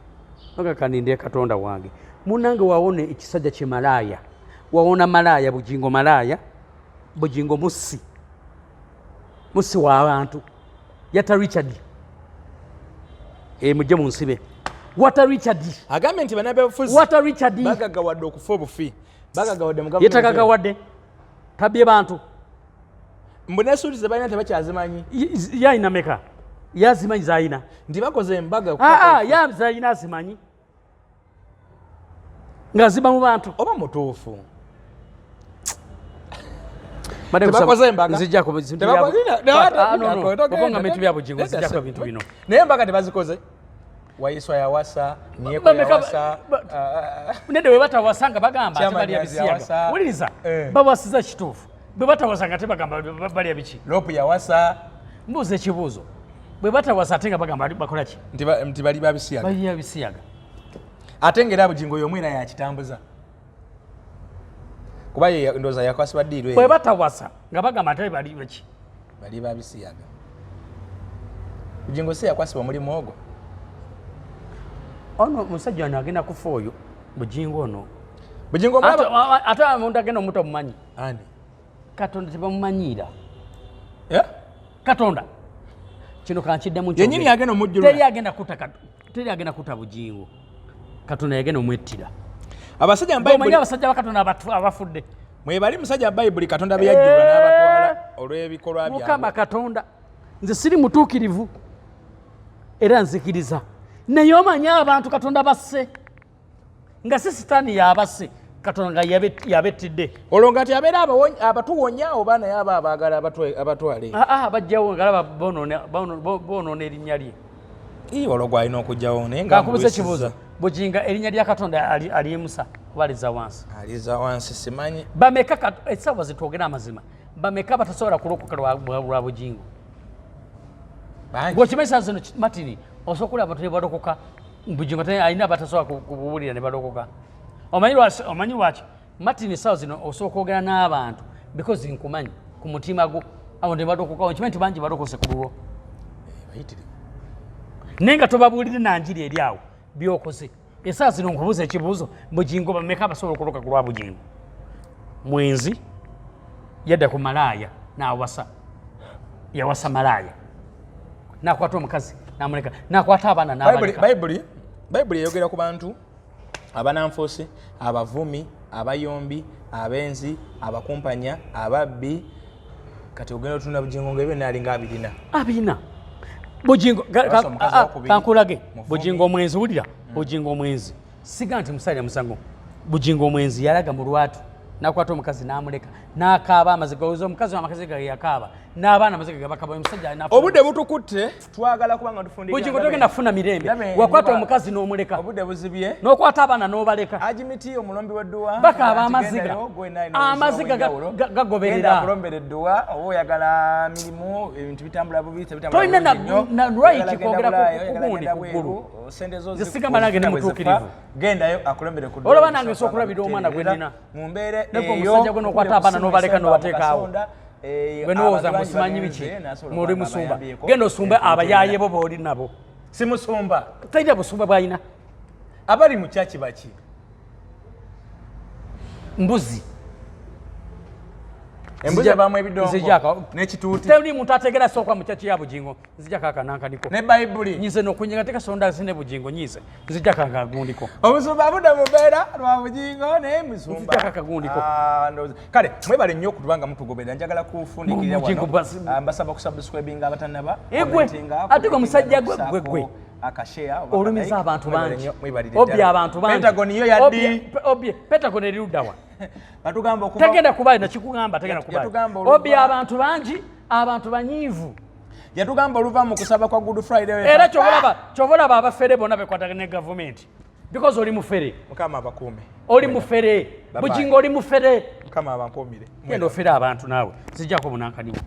Okakaninde Katonda wange. Munange wawone ekisajja kye malaya. Wawona malaya Bugingo malaya. Bugingo musi. Musi w'abantu. Yata Richard. Mujje mu nsibe. Wata Richard. Agambye nti banabefuzi. Wata Richard. Bagaggawadde okufa obufi. Bagaggawadde mu gavumenti. Yetagaggawadde. Tabbye bantu. Mbu n'essuuti ze balina tebakyazimanyi. Yayina meka. Yazimanyi zayina. Nti bakoze embaga. Yazayina azimanyi. Nga ziba mu bantu. Oba mutuufu. Tebakoze embaga. Nzijjako bintu bya Bugingo nzijjako bintu bino. Naye embaga tebazikoze. Wayiswa yawasa, Nyeko yawasa. Nede we batawasa nga bagamba ate bali abisiyaga. Wuliriza. Bawasiza kituufu. Bwe batawasa nga tebagamba bali abiki. Lopu yawasa. Mbuuza ekibuuzo. Bwe batawasa ate nga bagamba bakola ki? Nti bali babisiyaga. Bali abisiyaga. Ate ng'era Bugingo y'omwera yakitambuza. Kuba ye ndoza yakwasibwa ddiirwe. Bwe batawasa nga bagamba ate bali baki? Bali babisiyaga. Bugingo si yakwasibwa mulimu ogwo. Ono musajja ono agenda kufa oyo Bugingo ono. Bugingo ate omuntu agenda omuntu omumanyi. Ani? Katonda tebamumanyiira. Katonda. Kino kankiddemu kyo. Yennyini agenda omujjulula. Teri agenda kuta Bugingo. Katonda yagenda omwettira. Abasajja Bayibuli abasajja ba Katonda abafudde. Mwebali musajja Bayibuli Katonda bye yajjulula n'abatwala olw'ebikolwa byabwe. Mukama Katonda nze siri mutuukirivu era nzikiriza. Naye omanyi abantu Katonda basse. Nga si sitaani yabasse. Katonda nga yabettidde. Olwo nga yabeera abatuwonya oba naye aba abaagala abatwale. Bajjawo ngalaba boonoona erinnya lye. Olwo gwalina okujjawo naye nga nkubuza ekibuuzo. Bugingo erinnya lya Katonda aliyimusa oba aliza wansi? Aliza wansi simanyi. Bameka essaawa zitwogera amazima. Bameka batasobola kulokoka lwa Bugingo. Bw'okimanyi saa zino Martin osobola okulaba abantu ne balokoka. Bugingo alina batasobola kubuwulira ne balokoka. Omanyi lwaki? Martin essaawa zino osobola okwogera n'abantu because nkumanyi ku mutima gwo abo ne balokoka. Okimanyi nti bangi balokose ku lulwo. Naye nga tobabuulire nanjiri eri awo byokoze. Essaawa zino nkubuuza ekibuuzo Bugingo bameka abasobola okuloka ku lwa Bugingo? Mwenzi yadda ku malaaya n'awasa. Yawasa malaaya. N'akwata omukazi n'amuleka. N'akwata abaana n'abaleka. Bayibuli eyogera ku bantu abananfuusi, abavumi, abayombi, abenzi, abakumpanya, ababbi. Kati ogenda otunda Bugingo ng'ebyo n'alinga abirina. Abirina. Bugingo kankulage. Bugingo omwenzi wulira. Bugingo omwenzi siga nti musajja musango. Bugingo omwenzi yalaga mu lwatu nakwata omukazi n'amuleka n'akaaba amaziga ozo omukazi w'amakaziga yakaaba n'abaana amaziga bakaba omusajja n'afuna obudde butukutte twagala kubanga tufundika bujingo togenda kufuna mirembe wakwata omukazi n'omuleka obudde buzibye n'okwata abaana n'obaleka ajimiti omulombi w'edduwa bakaaba amaziga gagoberera akulombera edduwa oba oyagala mirimu ebintu bitambula bubi tolina na right kwogera kugundi kuggulu zisigamba nange ne mutuukirivu gendayo akulombere ku olaba nange nsobola okulabira omwana gwe nnina mu mbeera neko omusajja gwe n'okwata abaana n'obaleka n'obateekaawo bwe ndowooza musimanyi biki muli musumba genda osumbe abayaaye bo booli nabo si musumba talina busumba bw'alina abali mu kyaki baki mbuzi embuzi ebamu ebidongo n'ekituuti teri muntu ateegera sooka mu kyaki ya bugingo nzijjako akanankaniko ne bayibuli nyize n'okunyega tekasonda zine bugingo nyize nzijjako akagundiko omusumba abudde mu mbeera lwa bugingo naye musumba nzijjako akagundiko kale mwebale nnyo okutubanga mutugoberera njagala kufundikirira wano mbasaba kusubscribinga abatannaba egwe ate gwe musajja gwe olumiza abantu bangi obye abantu bangi Pentagon yo yaddi obye Pentagon eruddawa batugamba okuba tegenda kubayo nakikugamba tegenda kubayo obye abantu bangi abantu banyiivu yatugamba oluva mu kusaba kwa Good Friday era kyobalaba abafere bonna bekwatagana ne gavumenti because oli mufere mukama abakuume oli mufere bugingo oli mufere mukama abampomire genda ofere abantu naawe zijjako bunankaniwo